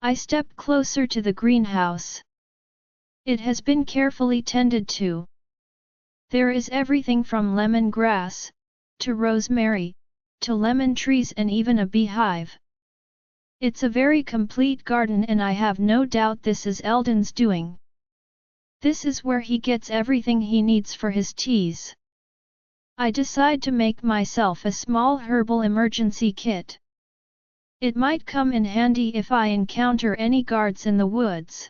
I step closer to the greenhouse. It has been carefully tended to. There is everything from lemon grass, to rosemary, to lemon trees and even a beehive. It's a very complete garden and I have no doubt this is Eldon's doing. This is where he gets everything he needs for his teas. I decide to make myself a small herbal emergency kit. It might come in handy if I encounter any guards in the woods.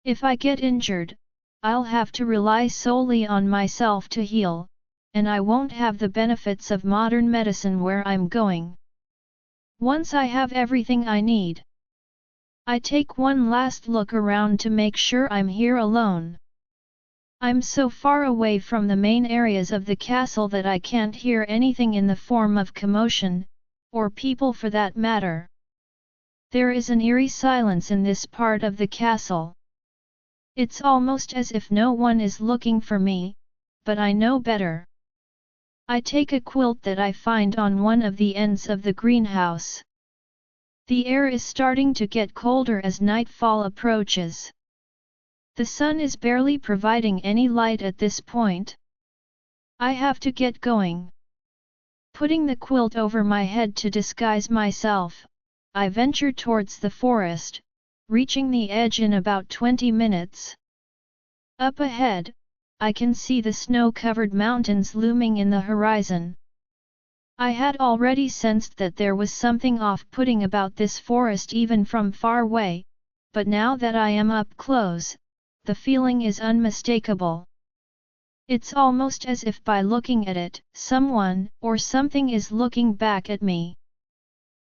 If I get injured, I'll have to rely solely on myself to heal, and I won't have the benefits of modern medicine where I'm going. Once I have everything I need, I take one last look around to make sure I'm here alone. I'm so far away from the main areas of the castle that I can't hear anything in the form of commotion, or people for that matter. There is an eerie silence in this part of the castle. It's almost as if no one is looking for me, but I know better. I take a quilt that I find on one of the ends of the greenhouse. The air is starting to get colder as nightfall approaches. The sun is barely providing any light at this point. I have to get going. Putting the quilt over my head to disguise myself, I venture towards the forest, reaching the edge in about 20 minutes. Up ahead, I can see the snow-covered mountains looming in the horizon. I had already sensed that there was something off-putting about this forest even from far away, but now that I am up close, the feeling is unmistakable. It's almost as if by looking at it, someone or something is looking back at me.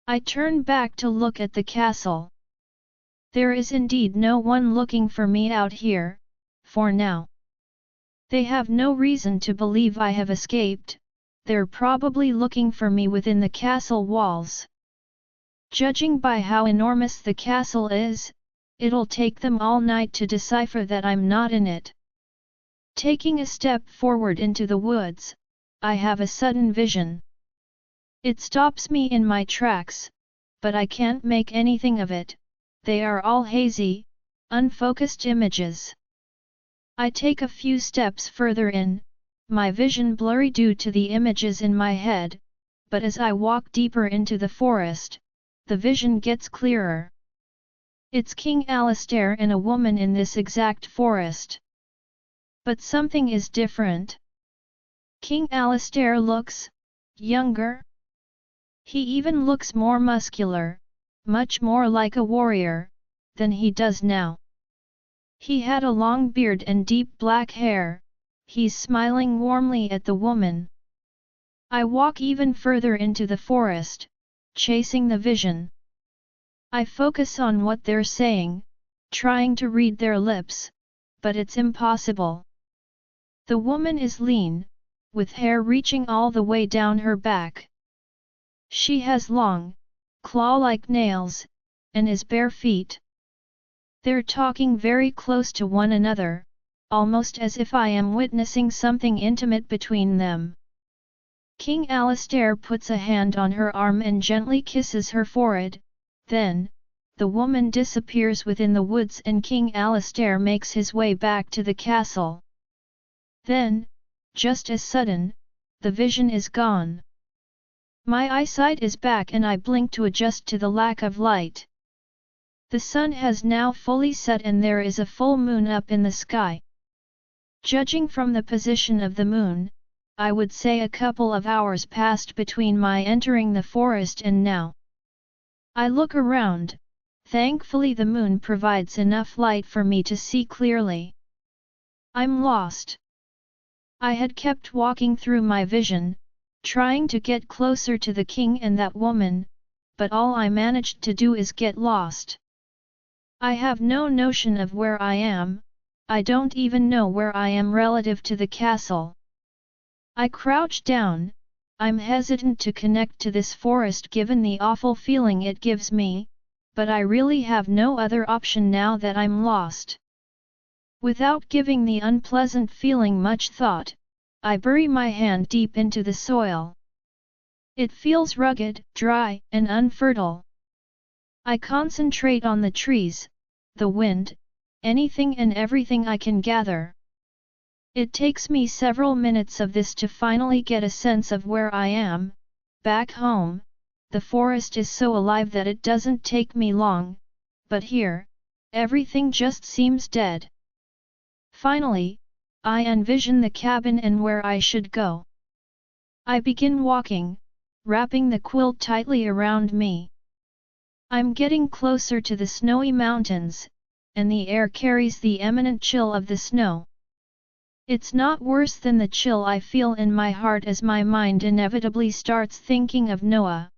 I turn back to look at the castle. There is indeed no one looking for me out here, for now. They have no reason to believe I have escaped, they're probably looking for me within the castle walls. Judging by how enormous the castle is, it'll take them all night to decipher that I'm not in it. Taking a step forward into the woods, I have a sudden vision. It stops me in my tracks, but I can't make anything of it, they are all hazy, unfocused images. I take a few steps further in, my vision blurry due to the images in my head, but as I walk deeper into the forest, the vision gets clearer. It's King Alistair and a woman in this exact forest. But something is different. King Alistair looks younger. He even looks more muscular, much more like a warrior, than he does now. He had a long beard and deep black hair, he's smiling warmly at the woman. I walk even further into the forest, chasing the vision. I focus on what they're saying, trying to read their lips, but it's impossible. The woman is lean, with hair reaching all the way down her back. She has long, claw-like nails, and is bare feet. They're talking very close to one another, almost as if I am witnessing something intimate between them. King Alistair puts a hand on her arm and gently kisses her forehead, then, the woman disappears within the woods and King Alistair makes his way back to the castle. Then, just as sudden, the vision is gone. My eyesight is back and I blink to adjust to the lack of light. The sun has now fully set and there is a full moon up in the sky. Judging from the position of the moon, I would say a couple of hours passed between my entering the forest and now. I look around, thankfully the moon provides enough light for me to see clearly. I'm lost. I had kept walking through my vision, trying to get closer to the king and that woman, but all I managed to do is get lost. I have no notion of where I am, I don't even know where I am relative to the castle. I crouch down, I'm hesitant to connect to this forest given the awful feeling it gives me, but I really have no other option now that I'm lost. Without giving the unpleasant feeling much thought, I bury my hand deep into the soil. It feels rugged, dry, and unfertile. I concentrate on the trees, the wind, anything and everything I can gather. It takes me several minutes of this to finally get a sense of where I am. Back home, the forest is so alive that it doesn't take me long, but here, everything just seems dead. Finally, I envision the cabin and where I should go. I begin walking, wrapping the quilt tightly around me. I'm getting closer to the snowy mountains, and the air carries the imminent chill of the snow. It's not worse than the chill I feel in my heart as my mind inevitably starts thinking of Noah.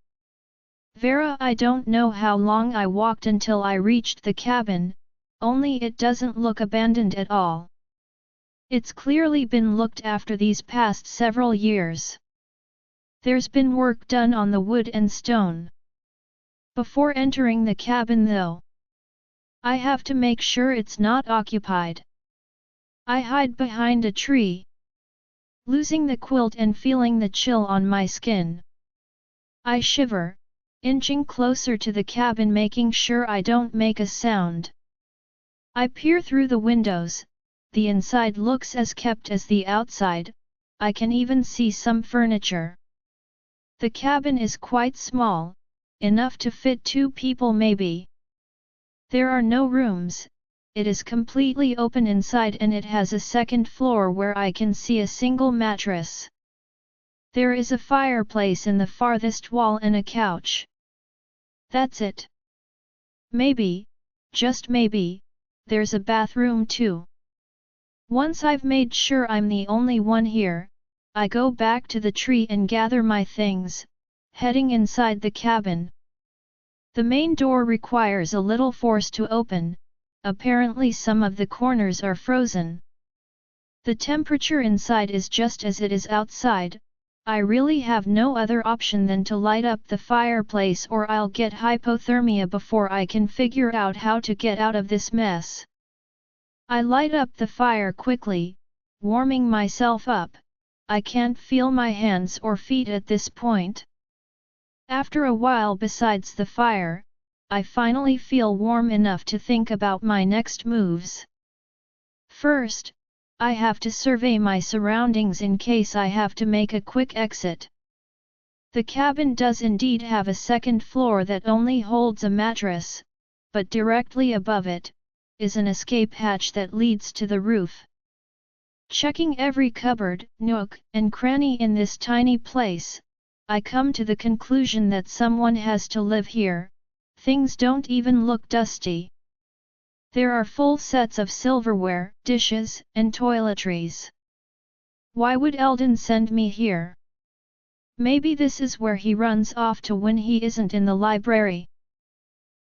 Vera, I don't know how long I walked until I reached the cabin, only it doesn't look abandoned at all. It's clearly been looked after these past several years. There's been work done on the wood and stone. Before entering the cabin though, I have to make sure it's not occupied. I hide behind a tree, losing the quilt and feeling the chill on my skin. I shiver, inching closer to the cabin making sure I don't make a sound. I peer through the windows, the inside looks as kept as the outside, I can even see some furniture. The cabin is quite small, enough to fit 2 people maybe. There are no rooms, it is completely open inside and it has a second floor where I can see a single mattress. There is a fireplace in the farthest wall and a couch. That's it. Maybe, just maybe, there's a bathroom too. Once I've made sure I'm the only one here, I go back to the tree and gather my things, heading inside the cabin. The main door requires a little force to open, apparently some of the corners are frozen. The temperature inside is just as it is outside, I really have no other option than to light up the fireplace or I'll get hypothermia before I can figure out how to get out of this mess. I light up the fire quickly, warming myself up. I can't feel my hands or feet at this point. After a while besides the fire, I finally feel warm enough to think about my next moves. First, I have to survey my surroundings in case I have to make a quick exit. The cabin does indeed have a second floor that only holds a mattress, but directly above it is an escape hatch that leads to the roof. Checking every cupboard, nook, and cranny in this tiny place, I come to the conclusion that someone has to live here. Things don't even look dusty. There are full sets of silverware, dishes, and toiletries. Why would Eldon send me here? Maybe this is where he runs off to when he isn't in the library.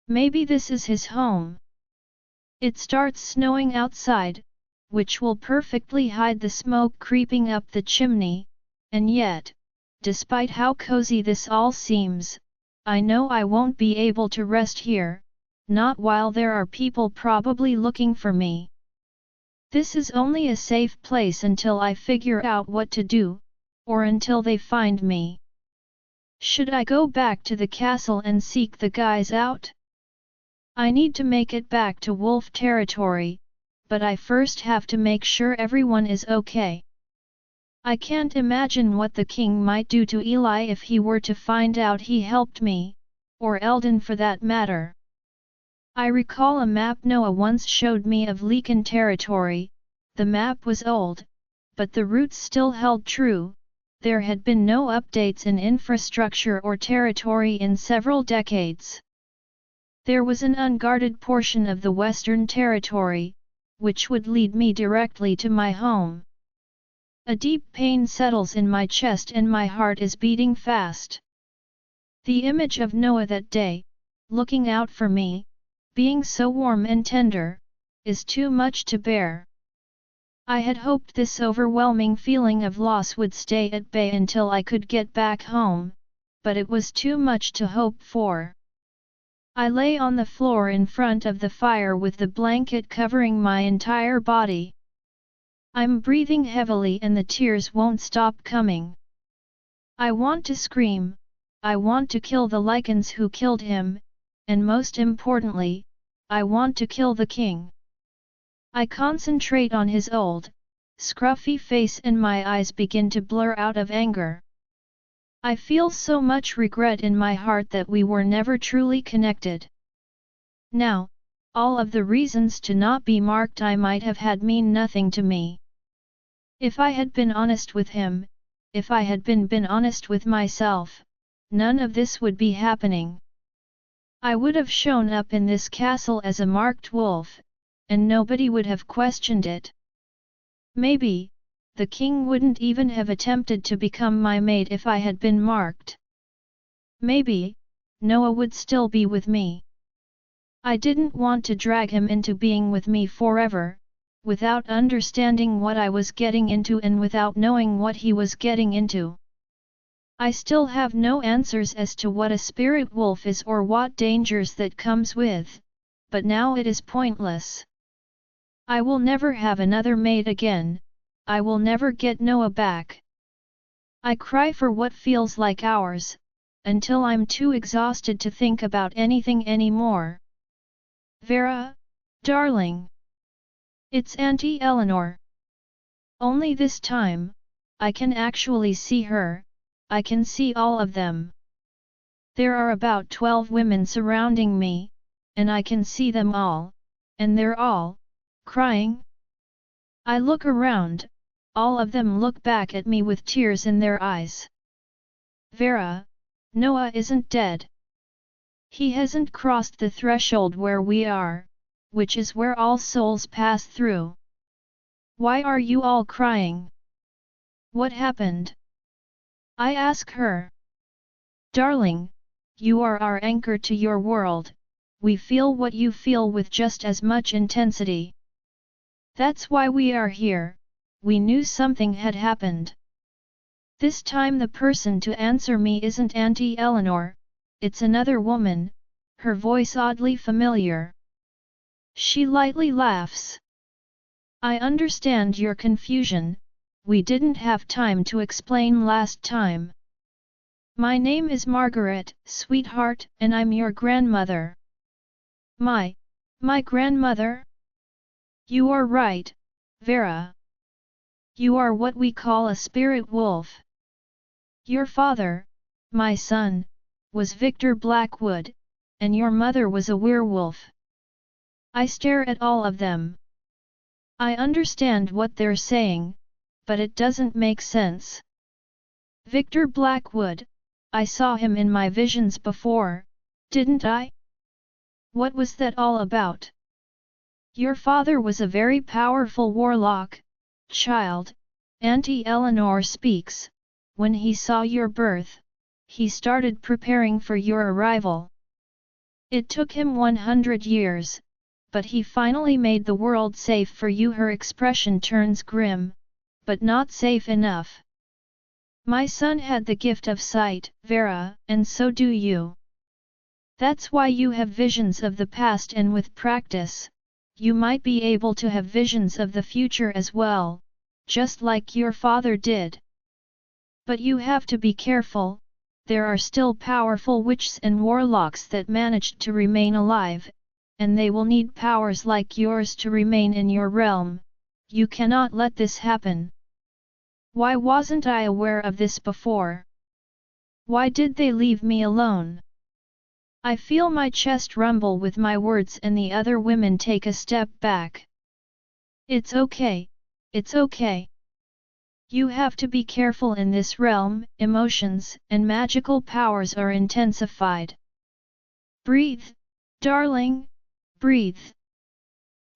Maybe this is his home. It starts snowing outside, which will perfectly hide the smoke creeping up the chimney, and yet, despite how cozy this all seems, I know I won't be able to rest here, not while there are people probably looking for me. This is only a safe place until I figure out what to do, or until they find me. Should I go back to the castle and seek the guys out? I need to make it back to wolf territory, but I first have to make sure everyone is okay. I can't imagine what the king might do to Eli if he were to find out he helped me, or Eldon for that matter. I recall a map Noah once showed me of Lycan territory. The map was old, but the routes still held true. There had been no updates in infrastructure or territory in several decades. There was an unguarded portion of the Western Territory, which would lead me directly to my home. A deep pain settles in my chest and my heart is beating fast. The image of Noah that day, looking out for me, being so warm and tender, is too much to bear. I had hoped this overwhelming feeling of loss would stay at bay until I could get back home, but it was too much to hope for. I lay on the floor in front of the fire with the blanket covering my entire body. I'm breathing heavily and the tears won't stop coming. I want to scream, I want to kill the Lycans who killed him, and most importantly, I want to kill the king. I concentrate on his old, scruffy face and my eyes begin to blur out of anger. I feel so much regret in my heart that we were never truly connected. Now, all of the reasons to not be marked I might have had mean nothing to me. If I had been honest with him, if I had been honest with myself, none of this would be happening. I would have shown up in this castle as a marked wolf, and nobody would have questioned it. Maybe, the king wouldn't even have attempted to become my mate if I had been marked. Maybe, Noah would still be with me. I didn't want to drag him into being with me forever, without understanding what I was getting into and without knowing what he was getting into. I still have no answers as to what a spirit wolf is or what dangers that comes with, but now it is pointless. I will never have another mate again. I will never get Noah back. I cry for what feels like hours, until I'm too exhausted to think about anything anymore. Vera, darling. It's Auntie Eleanor. Only this time, I can actually see her, I can see all of them. There are about 12 women surrounding me, and I can see them all, and they're all crying. I look around, all of them look back at me with tears in their eyes. Vera, Noah isn't dead. He hasn't crossed the threshold where we are, which is where all souls pass through. Why are you all crying? What happened? I ask her. Darling, you are our anchor to your world, we feel what you feel with just as much intensity. That's why we are here, we knew something had happened. This time the person to answer me isn't Auntie Eleanor, it's another woman, her voice oddly familiar. She lightly laughs. I understand your confusion, we didn't have time to explain last time. My name is Margaret, sweetheart, and I'm your grandmother. My grandmother? You are right, Vera. You are what we call a spirit wolf. Your father, my son, was Victor Blackwood, and your mother was a werewolf. I stare at all of them. I understand what they're saying, but it doesn't make sense. Victor Blackwood, I saw him in my visions before, didn't I? What was that all about? Your father was a very powerful warlock, child, Auntie Eleanor speaks. When he saw your birth, he started preparing for your arrival. It took him 100 years, but he finally made the world safe for you. Her expression turns grim, but not safe enough. My son had the gift of sight, Vera, and so do you. That's why you have visions of the past, and with practice, you might be able to have visions of the future as well, just like your father did. But you have to be careful, there are still powerful witches and warlocks that managed to remain alive, and they will need powers like yours to remain in your realm. You cannot let this happen. Why wasn't I aware of this before? Why did they leave me alone? I feel my chest rumble with my words, and the other women take a step back. It's okay, it's okay. You have to be careful in this realm, emotions and magical powers are intensified. Breathe, darling, breathe.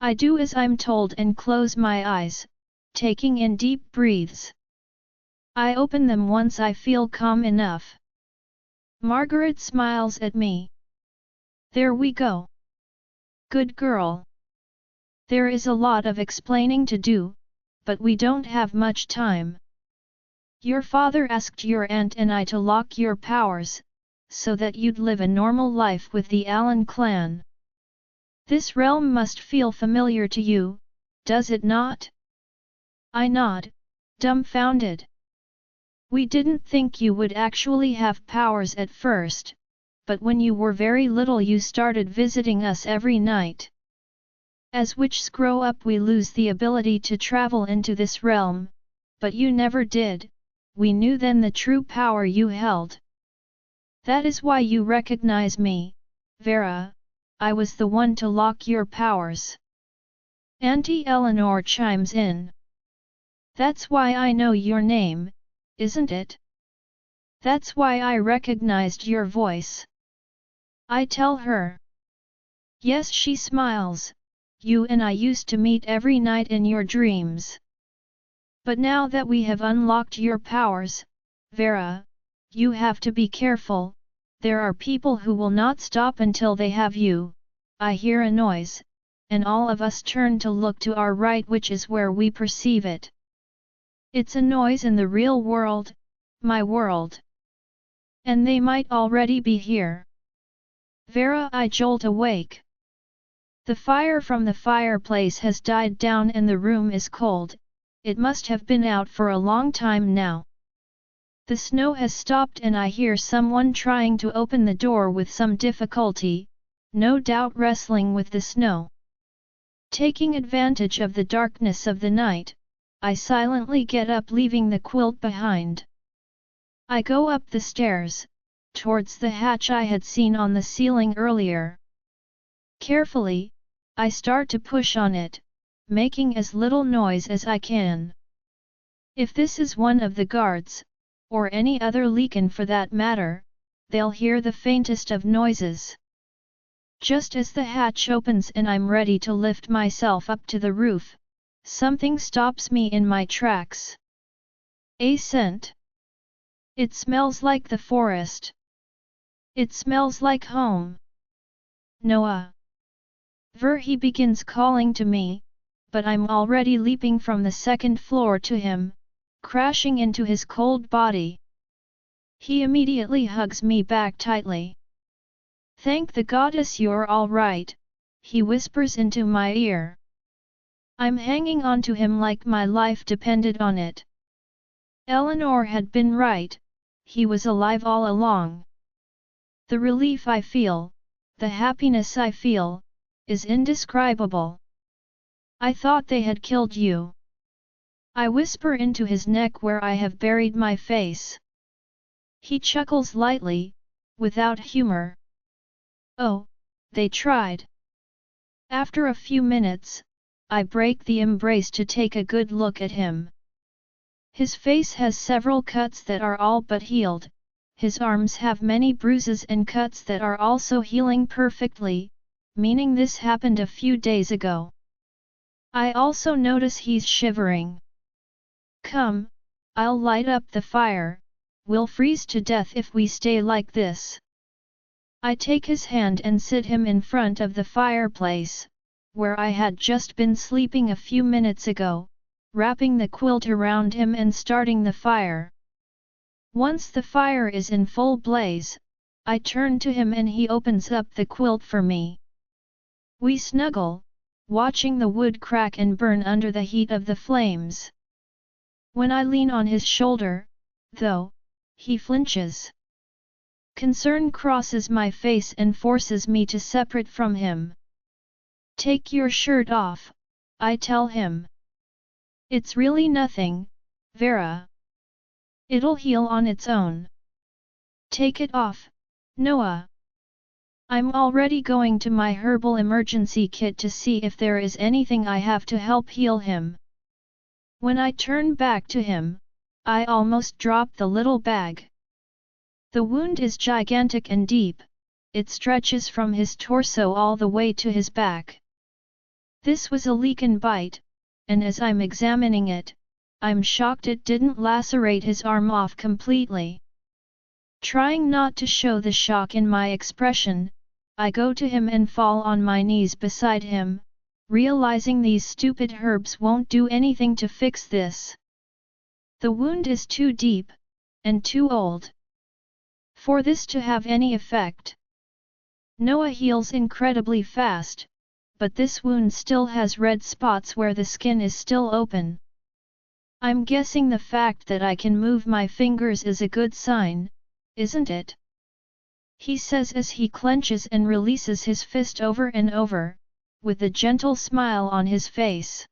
I do as I'm told and close my eyes, taking in deep breaths. I open them once I feel calm enough. Margaret smiles at me. There we go. Good girl. There is a lot of explaining to do, but we don't have much time. Your father asked your aunt and I to lock your powers, so that you'd live a normal life with the Allen clan. This realm must feel familiar to you, does it not? I nod, dumbfounded. We didn't think you would actually have powers at first, but when you were very little you started visiting us every night. As witches grow up we lose the ability to travel into this realm, but you never did, we knew then the true power you held. That is why you recognize me, Vera, I was the one to lock your powers. Auntie Eleanor chimes in. That's why I know your name, isn't it? That's why I recognized your voice. I tell her. Yes, she smiles. You and I used to meet every night in your dreams. But now that we have unlocked your powers, Vera, you have to be careful, there are people who will not stop until they have you. I hear a noise, and all of us turn to look to our right, which is where we perceive it. It's a noise in the real world, my world. And they might already be here. Vera, I jolt awake. The fire from the fireplace has died down and the room is cold, it must have been out for a long time now. The snow has stopped and I hear someone trying to open the door with some difficulty, no doubt wrestling with the snow. Taking advantage of the darkness of the night, I silently get up, leaving the quilt behind. I go up the stairs, towards the hatch I had seen on the ceiling earlier. Carefully, I start to push on it, making as little noise as I can. If this is one of the guards, or any other Lycan for that matter, they'll hear the faintest of noises. Just as the hatch opens and I'm ready to lift myself up to the roof, something stops me in my tracks. A scent. It smells like the forest. It smells like home. Noah. He begins calling to me, but I'm already leaping from the second floor to him, crashing into his cold body. He immediately hugs me back tightly. "Thank the goddess you're all right," he whispers into my ear. I'm hanging on to him like my life depended on it. Eleanor had been right, he was alive all along. The relief I feel, the happiness I feel, is indescribable. "I thought they had killed you." I whisper into his neck where I have buried my face. He chuckles lightly, without humor. "Oh, they tried." After a few minutes, I break the embrace to take a good look at him. His face has several cuts that are all but healed, his arms have many bruises and cuts that are also healing perfectly, meaning this happened a few days ago. I also notice he's shivering. "Come, I'll light up the fire, we'll freeze to death if we stay like this." I take his hand and sit him in front of the fireplace, where I had just been sleeping a few minutes ago, wrapping the quilt around him and starting the fire. Once the fire is in full blaze, I turn to him and he opens up the quilt for me. We snuggle, watching the wood crack and burn under the heat of the flames. When I lean on his shoulder, though, he flinches. Concern crosses my face and forces me to separate from him. "Take your shirt off," I tell him. "It's really nothing, Vera. It'll heal on its own." "Take it off, Noah." I'm already going to my herbal emergency kit to see if there is anything I have to help heal him. When I turn back to him, I almost drop the little bag. The wound is gigantic and deep, it stretches from his torso all the way to his back. This was a Lycan bite, and as I'm examining it, I'm shocked it didn't lacerate his arm off completely. Trying not to show the shock in my expression, I go to him and fall on my knees beside him, realizing these stupid herbs won't do anything to fix this. The wound is too deep, and too old for this to have any effect. Noah heals incredibly fast, but this wound still has red spots where the skin is still open. I'm guessing the fact that I can move my fingers is a good sign, isn't it? He says as he clenches and releases his fist over and over, with a gentle smile on his face.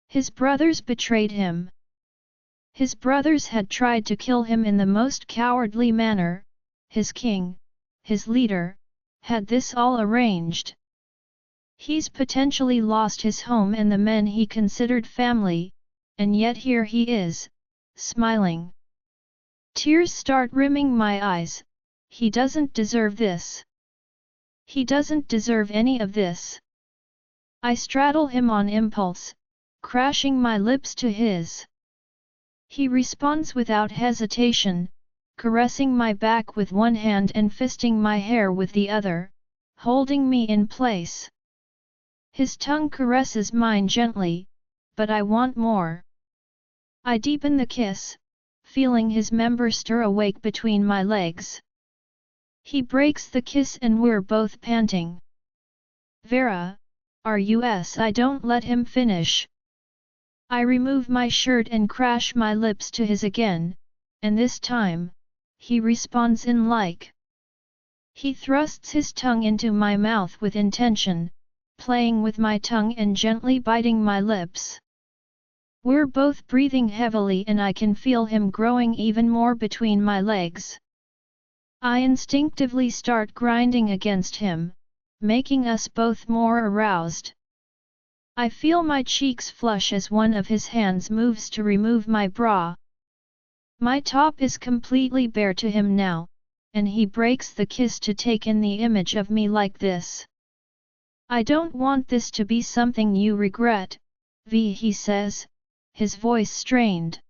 His brothers betrayed him. His brothers had tried to kill him in the most cowardly manner. His king, his leader, had this all arranged. He's potentially lost his home and the men he considered family, and yet here he is, smiling. Tears start rimming my eyes. He doesn't deserve this. He doesn't deserve any of this. I straddle him on impulse, crashing my lips to his. He responds without hesitation, caressing my back with one hand and fisting my hair with the other, holding me in place. His tongue caresses mine gently, but I want more. I deepen the kiss, feeling his member stir awake between my legs. He breaks the kiss and we're both panting. "Vera, I don't let him finish." I remove my shirt and crash my lips to his again, and this time, he responds in like. He thrusts his tongue into my mouth with intention, playing with my tongue and gently biting my lips. We're both breathing heavily and I can feel him growing even more between my legs. I instinctively start grinding against him, making us both more aroused. I feel my cheeks flush as one of his hands moves to remove my bra. My top is completely bare to him now, and he breaks the kiss to take in the image of me like this. I don't want this to be something you regret, V, he says, his voice strained.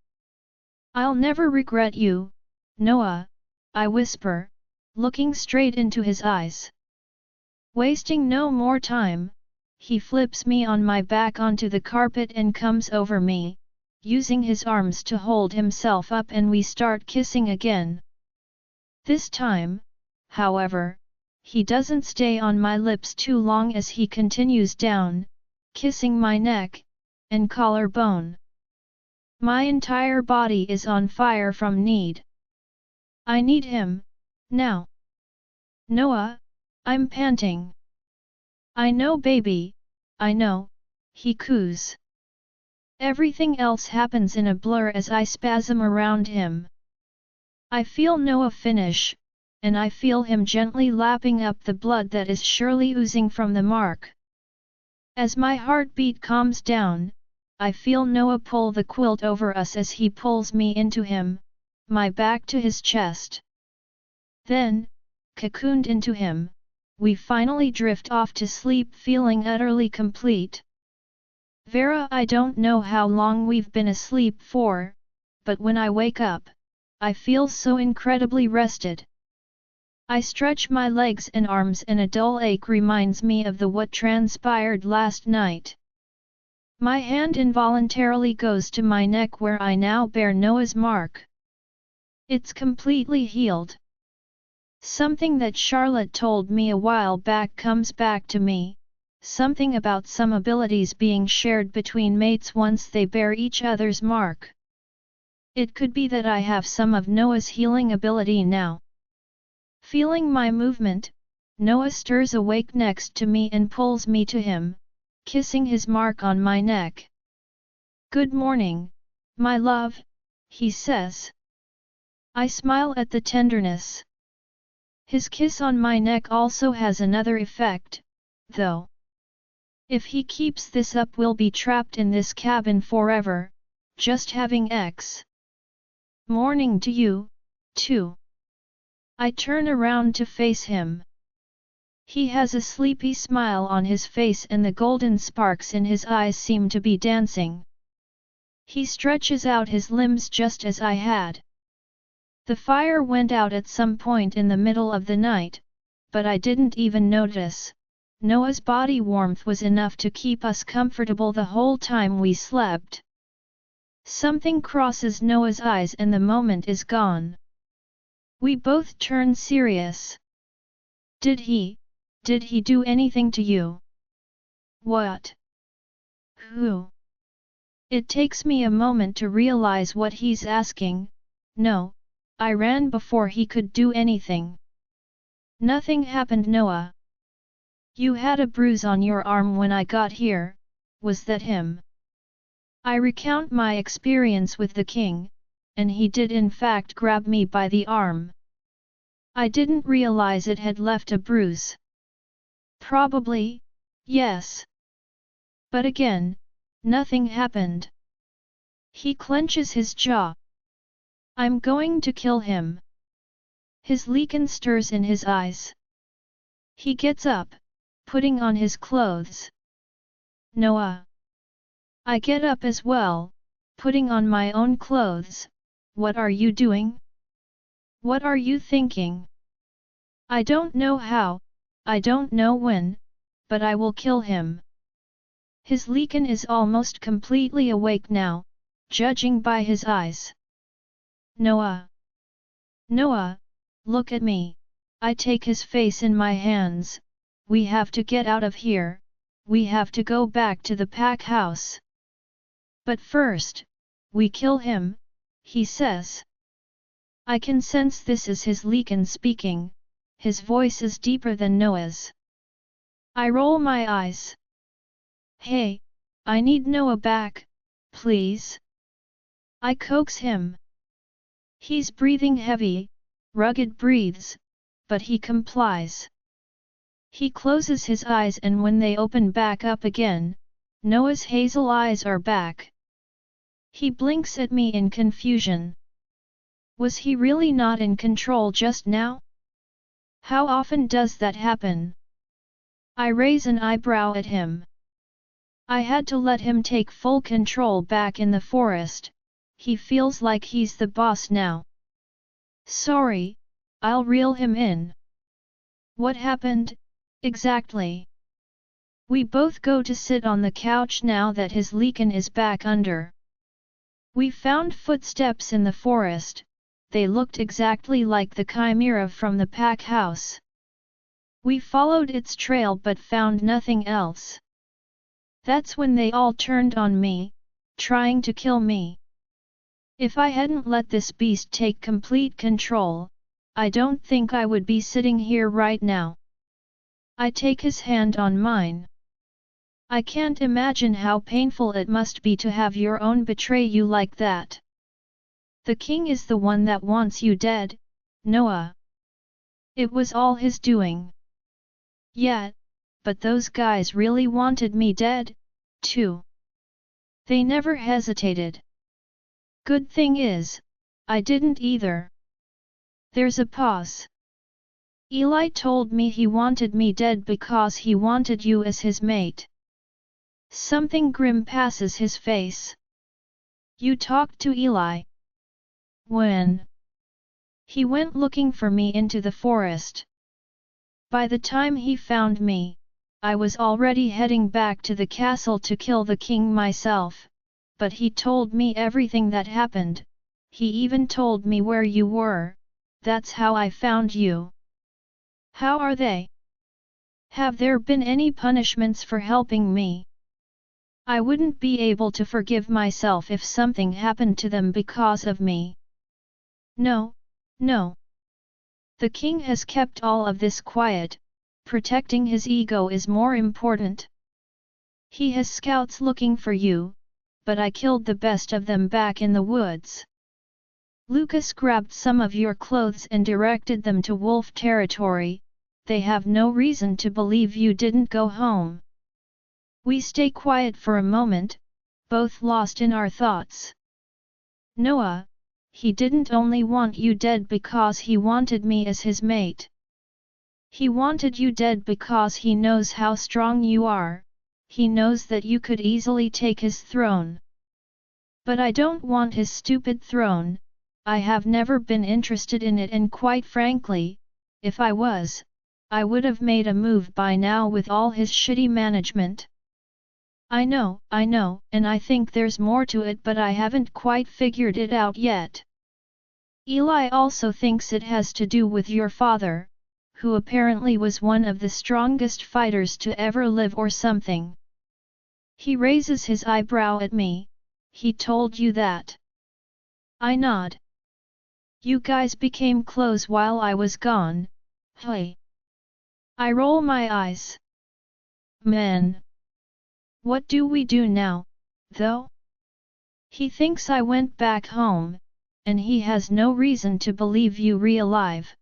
I'll never regret you, Noah, I whisper, looking straight into his eyes. Wasting no more time, he flips me on my back onto the carpet and comes over me, using his arms to hold himself up, and we start kissing again. This time, however, he doesn't stay on my lips too long as he continues down, kissing my neck and collarbone. My entire body is on fire from need. I need him, now. Noah, I'm panting. I know, baby, I know, he coos. Everything else happens in a blur as I spasm around him. I feel Noah finish, and I feel him gently lapping up the blood that is surely oozing from the mark. As my heartbeat calms down, I feel Noah pull the quilt over us as he pulls me into him, my back to his chest. Then, cocooned into him, we finally drift off to sleep, feeling utterly complete. Vera, I don't know how long we've been asleep for, but when I wake up, I feel so incredibly rested. I stretch my legs and arms and a dull ache reminds me of what transpired last night. My hand involuntarily goes to my neck where I now bear Noah's mark. It's completely healed. Something that Charlotte told me a while back comes back to me, something about some abilities being shared between mates once they bear each other's mark. It could be that I have some of Noah's healing ability now. Feeling my movement, Noah stirs awake next to me and pulls me to him, kissing his mark on my neck. Good morning, my love, he says. I smile at the tenderness. His kiss on my neck also has another effect, though. If he keeps this up, we'll be trapped in this cabin forever, just having X. Morning to you, too. I turn around to face him. He has a sleepy smile on his face and the golden sparks in his eyes seem to be dancing. He stretches out his limbs just as I had. The fire went out at some point in the middle of the night, but I didn't even notice. Noah's body warmth was enough to keep us comfortable the whole time we slept. Something crosses Noah's eyes and the moment is gone. We both turn serious. Did he do anything to you? What? Who? It takes me a moment to realize what he's asking. No, I ran before he could do anything. Nothing happened, Noah. You had a bruise on your arm when I got here, was that him? I recount my experience with the king, and he did in fact grab me by the arm. I didn't realize it had left a bruise. Probably, yes. But again, nothing happened. He clenches his jaw. I'm going to kill him. His Lycan stirs in his eyes. He gets up, putting on his clothes. Noah. I get up as well, putting on my own clothes. What are you doing? What are you thinking? I don't know how, I don't know when, but I will kill him. His Lycan is almost completely awake now, judging by his eyes. Noah. Noah, look at me. I take his face in my hands. We have to get out of here. We have to go back to the pack house. But first, we kill him, he says. I can sense this is his Lycan speaking. His voice is deeper than Noah's. I roll my eyes. Hey, I need Noah back, please. I coax him. He's breathing heavy, Rugged breathes, but he complies. He closes his eyes, and when they open back up again, Noah's hazel eyes are back. He blinks at me in confusion. Was he really not in control just now? How often does that happen? I raise an eyebrow at him. I had to let him take full control back in the forest. He feels like he's the boss now. Sorry, I'll reel him in. What happened, exactly? We both go to sit on the couch now that his Lycan is back under. We found footsteps in the forest. They looked exactly like the chimera from the pack house. We followed its trail but found nothing else. That's when they all turned on me, trying to kill me. If I hadn't let this beast take complete control, I don't think I would be sitting here right now. I take his hand on mine. I can't imagine how painful it must be to have your own betray you like that. The king is the one that wants you dead, Noah. It was all his doing. Yeah, but those guys really wanted me dead, too. They never hesitated. Good thing is, I didn't either. There's a pause. Eli told me he wanted me dead because he wanted you as his mate. Something grim passes his face. You talked to Eli? When? He went looking for me into the forest. By the time he found me, I was already heading back to the castle to kill the king myself, but he told me everything that happened. He even told me where you were. That's how I found you. How are they? Have there been any punishments for helping me? I wouldn't be able to forgive myself if something happened to them because of me. No, no. The king has kept all of this quiet. Protecting his ego is more important. He has scouts looking for you, but I killed the best of them back in the woods. Lucas grabbed some of your clothes and directed them to wolf territory. They have no reason to believe you didn't go home. We stay quiet for a moment, both lost in our thoughts. Noah, he didn't only want you dead because he wanted me as his mate. He wanted you dead because he knows how strong you are. He knows that you could easily take his throne. But I don't want his stupid throne. I have never been interested in it, and quite frankly, if I was, I would have made a move by now with all his shitty management. I know, and I think there's more to it, but I haven't quite figured it out yet. Eli also thinks it has to do with your father, who apparently was one of the strongest fighters to ever live or something. He raises his eyebrow at me. He told you that? I nod. You guys became close while I was gone, hey? I roll my eyes. Man. What do we do now, though? He thinks I went back home, and he has no reason to believe you re-alive.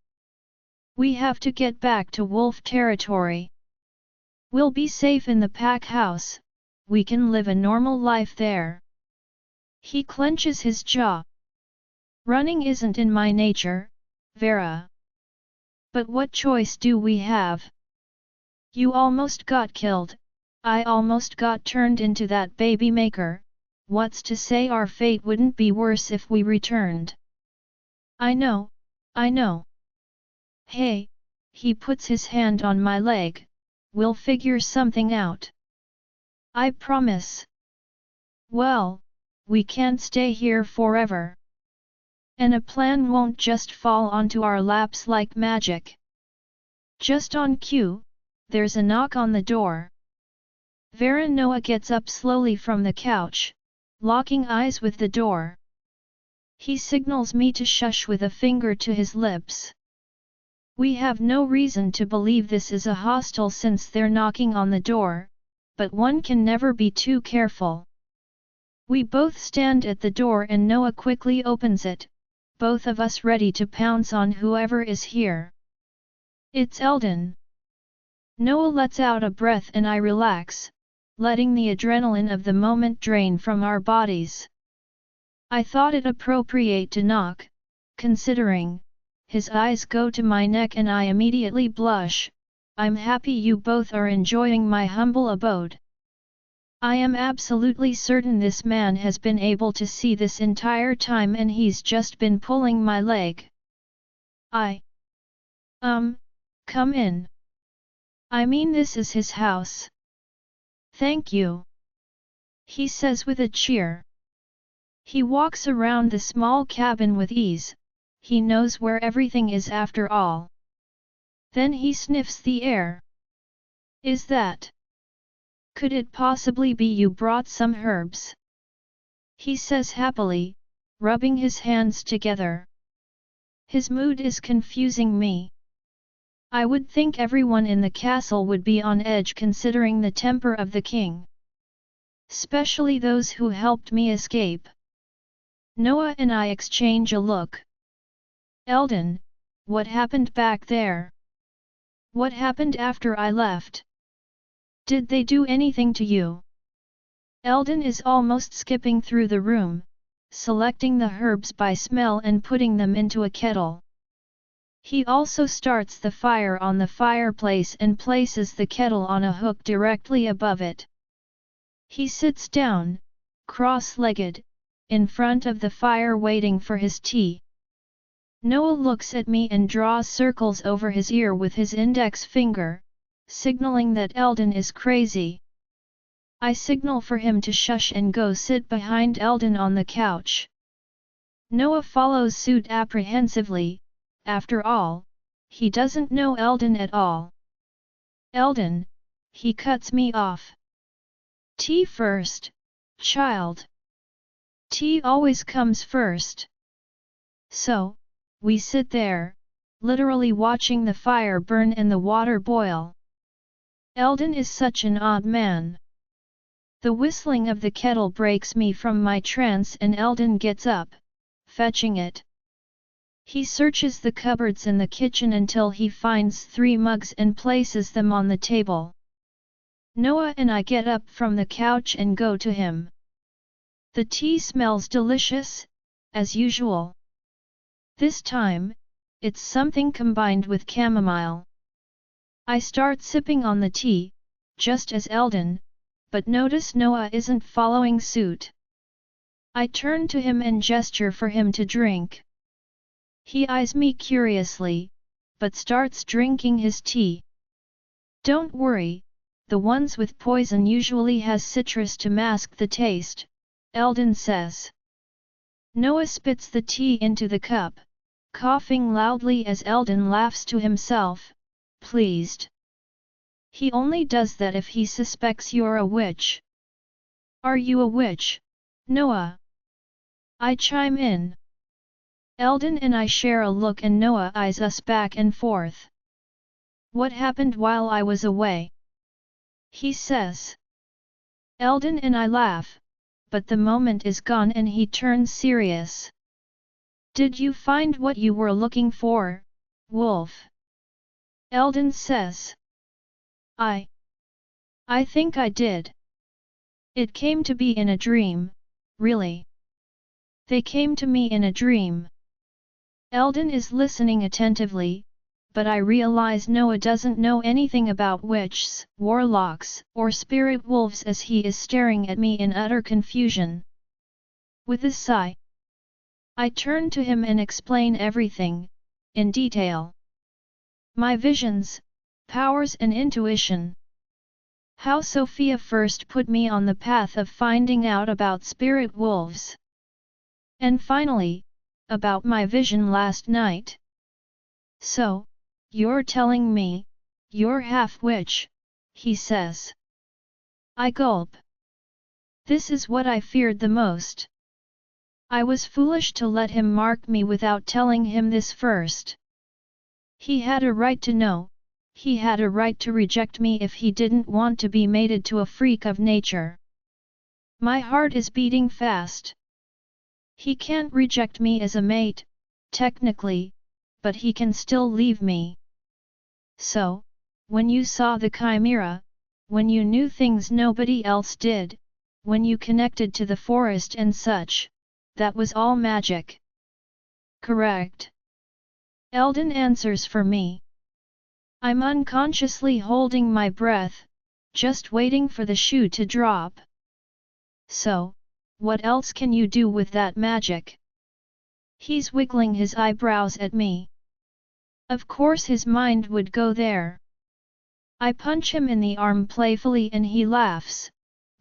We have to get back to wolf territory. We'll be safe in the pack house. We can live a normal life there. He clenches his jaw. Running isn't in my nature, Vera. But what choice do we have? You almost got killed. I almost got turned into that baby maker. What's to say our fate wouldn't be worse if we returned? I know. Hey, he puts his hand on my leg. We'll figure something out. I promise. Well, we can't stay here forever. And a plan won't just fall onto our laps like magic. Just on cue, there's a knock on the door. Vera Noah gets up slowly from the couch, locking eyes with the door. He signals me to shush with a finger to his lips. We have no reason to believe this is a hostel since they're knocking on the door, but one can never be too careful. We both stand at the door and Noah quickly opens it, both of us ready to pounce on whoever is here. It's Eldon. Noah lets out a breath and I relax, letting the adrenaline of the moment drain from our bodies. I thought it appropriate to knock, considering. His eyes go to my neck and I immediately blush. I'm happy you both are enjoying my humble abode. I am absolutely certain this man has been able to see this entire time and he's just been pulling my leg. Come in. I mean, this is his house. Thank you, he says with a cheer. He walks around the small cabin with ease, he knows where everything is after all. Then he sniffs the air. Is that? Could it possibly be you brought some herbs? He says happily, rubbing his hands together. His mood is confusing me. I would think everyone in the castle would be on edge considering the temper of the king. Especially those who helped me escape. Noah and I exchange a look. Eldon, what happened back there? What happened after I left? Did they do anything to you? Eldon is almost skipping through the room, selecting the herbs by smell and putting them into a kettle. He also starts the fire on the fireplace and places the kettle on a hook directly above it. He sits down, cross-legged, in front of the fire waiting for his tea. Noah looks at me and draws circles over his ear with his index finger, signaling that Eldon is crazy. I signal for him to shush and go sit behind Eldon on the couch. Noah follows suit apprehensively. After all, he doesn't know Eldon at all. Eldon, he cuts me off. Tea first, child. Tea always comes first. So, we sit there, literally watching the fire burn and the water boil. Eldon is such an odd man. The whistling of the kettle breaks me from my trance and Eldon gets up, fetching it. He searches the cupboards in the kitchen until he finds 3 mugs and places them on the table. Noah and I get up from the couch and go to him. The tea smells delicious, as usual. This time, it's something combined with chamomile. I start sipping on the tea, just as Eldon, but notice Noah isn't following suit. I turn to him and gesture for him to drink. He eyes me curiously, but starts drinking his tea. Don't worry, the ones with poison usually has citrus to mask the taste, Eldon says. Noah spits the tea into the cup, coughing loudly as Eldon laughs to himself, pleased. He only does that if he suspects you're a witch. Are you a witch, Noah? I chime in. Eldon and I share a look and Noah eyes us back and forth. What happened while I was away? He says. Eldon and I laugh, but the moment is gone and he turns serious. Did you find what you were looking for, Wolf? Eldon says. I think I did. It came to be in a dream, really. They came to me in a dream. Eldon is listening attentively, but I realize Noah doesn't know anything about witches, warlocks, or spirit wolves as he is staring at me in utter confusion. With a sigh, I turn to him and explain everything, in detail. My visions, powers and intuition. How Sophia first put me on the path of finding out about spirit wolves. And finally, about my vision last night. So, you're telling me, you're half-witch, he says. I gulp. This is what I feared the most. I was foolish to let him mark me without telling him this first. He had a right to know, he had a right to reject me if he didn't want to be mated to a freak of nature. My heart is beating fast. He can't reject me as a mate, technically, but he can still leave me. So, when you saw the chimera, when you knew things nobody else did, when you connected to the forest and such, that was all magic. Correct. Eldon answers for me. I'm unconsciously holding my breath, just waiting for the shoe to drop. So, what else can you do with that magic? He's wiggling his eyebrows at me. Of course his mind would go there. I punch him in the arm playfully and he laughs,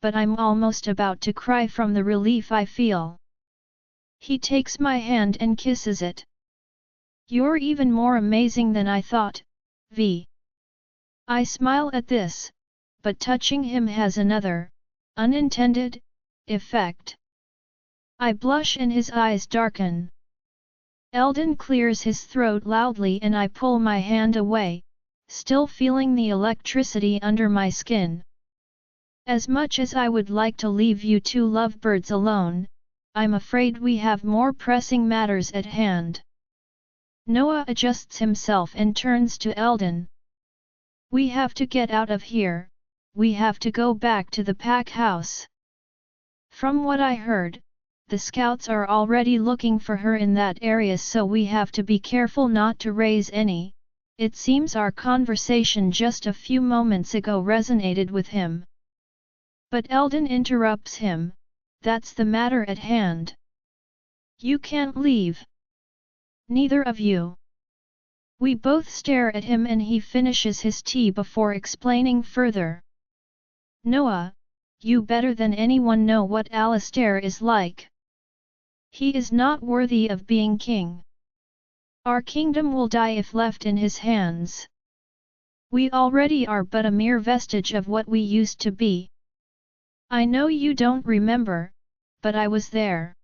but I'm almost about to cry from the relief I feel. He takes my hand and kisses it. You're even more amazing than I thought, V. I smile at this, but touching him has another, unintended, effect. I blush and his eyes darken. Eldon clears his throat loudly and I pull my hand away, still feeling the electricity under my skin. As much as I would like to leave you two lovebirds alone, I'm afraid we have more pressing matters at hand. Noah adjusts himself and turns to Eldon. We have to get out of here, we have to go back to the pack house. From what I heard, the scouts are already looking for her in that area, so we have to be careful not to raise any. It seems our conversation just a few moments ago resonated with him. But Eldon interrupts him, that's the matter at hand. You can't leave. Neither of you. We both stare at him and he finishes his tea before explaining further. Noah, you better than anyone know what Alistair is like. He is not worthy of being king. Our kingdom will die if left in his hands. We already are but a mere vestige of what we used to be. I know you don't remember, but I was there.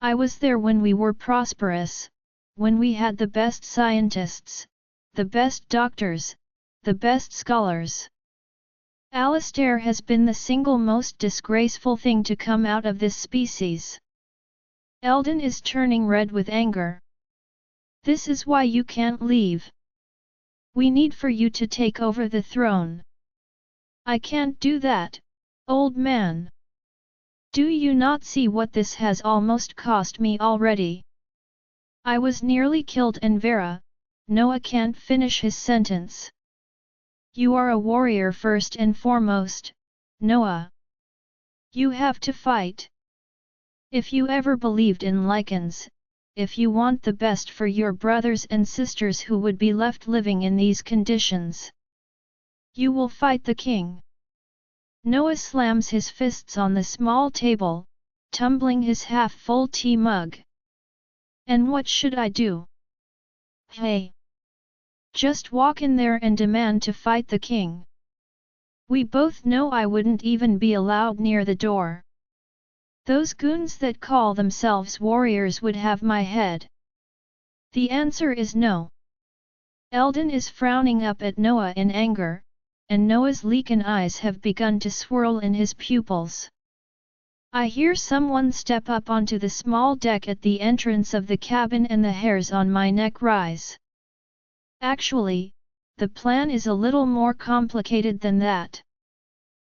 I was there when we were prosperous, when we had the best scientists, the best doctors, the best scholars. Alistair has been the single most disgraceful thing to come out of this species. Eldon is turning red with anger. This is why you can't leave. We need for you to take over the throne. I can't do that, old man. Do you not see what this has almost cost me already? I was nearly killed and Vera, Noah can't finish his sentence. You are a warrior first and foremost, Noah. You have to fight. If you ever believed in Lycans, if you want the best for your brothers and sisters who would be left living in these conditions, you will fight the king. Noah slams his fists on the small table, tumbling his half-full tea mug. And what should I do? Hey! Just walk in there and demand to fight the king. We both know I wouldn't even be allowed near the door. Those goons that call themselves warriors would have my head. The answer is no. Eldon is frowning up at Noah in anger, and Noah's Lycan eyes have begun to swirl in his pupils. I hear someone step up onto the small deck at the entrance of the cabin and the hairs on my neck rise. Actually, the plan is a little more complicated than that.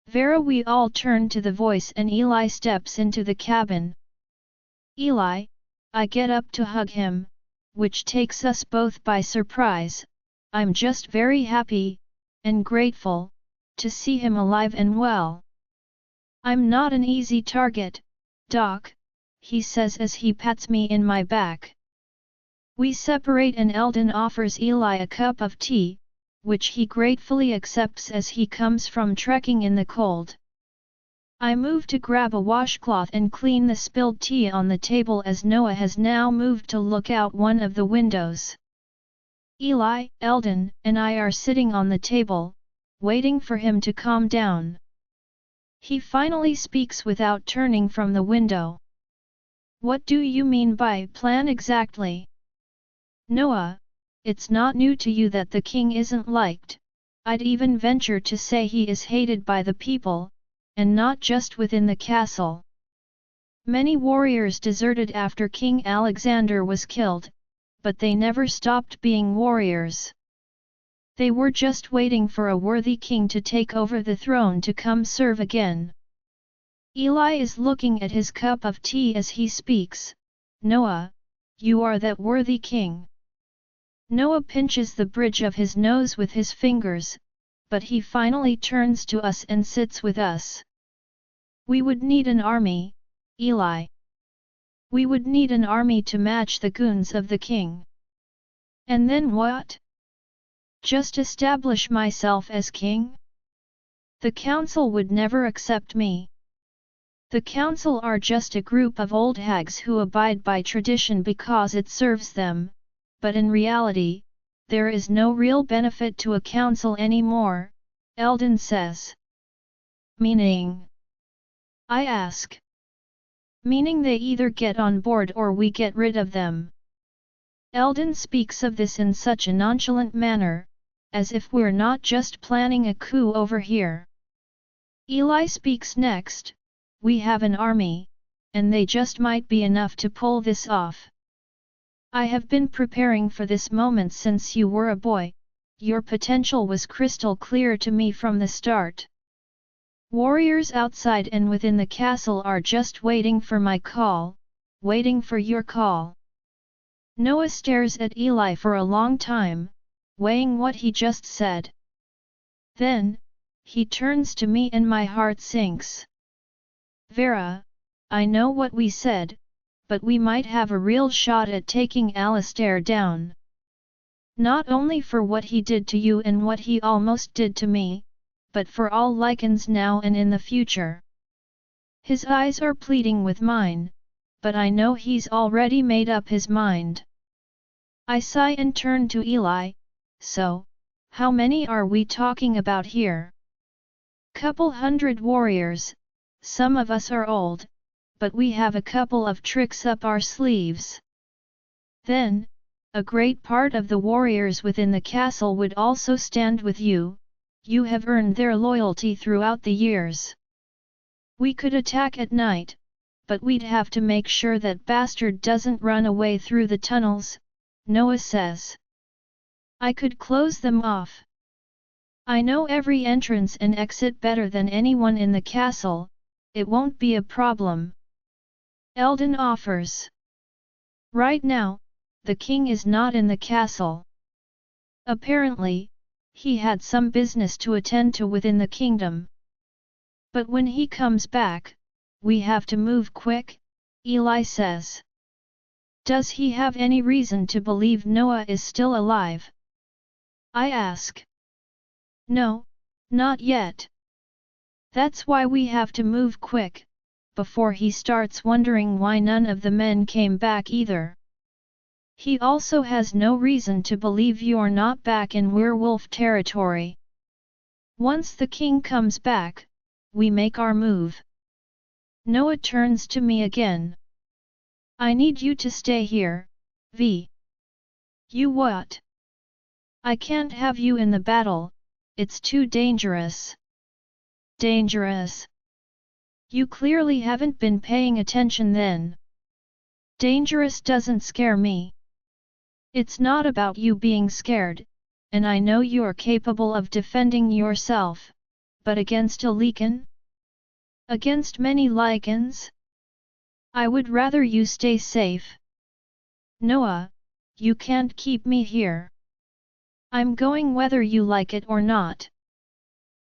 Vera, we all turn to the voice and Eli steps into the cabin. Eli, I get up to hug him, which takes us both by surprise. I'm just very happy, and grateful, to see him alive and well. I'm not an easy target, Doc, he says as he pats me in my back. We separate and Eldon offers Eli a cup of tea, which he gratefully accepts as he comes from trekking in the cold. I move to grab a washcloth and clean the spilled tea on the table as Noah has now moved to look out one of the windows. Eli, Eldon, and I are sitting on the table, waiting for him to calm down. He finally speaks without turning from the window. What do you mean by plan exactly? Noah, it's not new to you that the king isn't liked. I'd even venture to say he is hated by the people, and not just within the castle. Many warriors deserted after King Alexander was killed, but they never stopped being warriors. They were just waiting for a worthy king to take over the throne to come serve again. Eli is looking at his cup of tea as he speaks. Noah, you are that worthy king. Noah pinches the bridge of his nose with his fingers, but he finally turns to us and sits with us. We would need an army, Eli. We would need an army to match the goons of the king. And then what? Just establish myself as king? The council would never accept me. The council are just a group of old hags who abide by tradition because it serves them, but in reality, there is no real benefit to a council anymore, Eldon says. Meaning? I ask. Meaning they either get on board or we get rid of them. Eldon speaks of this in such a nonchalant manner, as if we're not just planning a coup over here. Eli speaks next. We have an army, and they just might be enough to pull this off. I have been preparing for this moment since you were a boy. Your potential was crystal clear to me from the start. Warriors outside and within the castle are just waiting for my call, waiting for your call. Noah stares at Eli for a long time, weighing what he just said. Then, he turns to me and my heart sinks. Vera, I know what we said, but we might have a real shot at taking Alistair down. Not only for what he did to you and what he almost did to me, but for all Lycans now and in the future. His eyes are pleading with mine, but I know he's already made up his mind. I sigh and turn to Eli. So, how many are we talking about here? Couple hundred warriors. Some of us are old, but we have a couple of tricks up our sleeves. Then, a great part of the warriors within the castle would also stand with you. You have earned their loyalty throughout the years. We could attack at night, but we'd have to make sure that bastard doesn't run away through the tunnels, Noah says. I could close them off. I know every entrance and exit better than anyone in the castle. It won't be a problem. Eldon offers. Right now, the king is not in the castle. Apparently, he had some business to attend to within the kingdom. But when he comes back, we have to move quick, Eli says. Does he have any reason to believe Noah is still alive? I ask. No, not yet. That's why we have to move quick, before he starts wondering why none of the men came back either. He also has no reason to believe you're not back in werewolf territory. Once the king comes back, we make our move. Noah turns to me again. I need you to stay here, V. You what? I can't have you in the battle, it's too dangerous. Dangerous? You clearly haven't been paying attention then. Dangerous doesn't scare me. It's not about you being scared, and I know you're capable of defending yourself, but against a Lycan? Against many Lycans? I would rather you stay safe. Noah, you can't keep me here. I'm going whether you like it or not.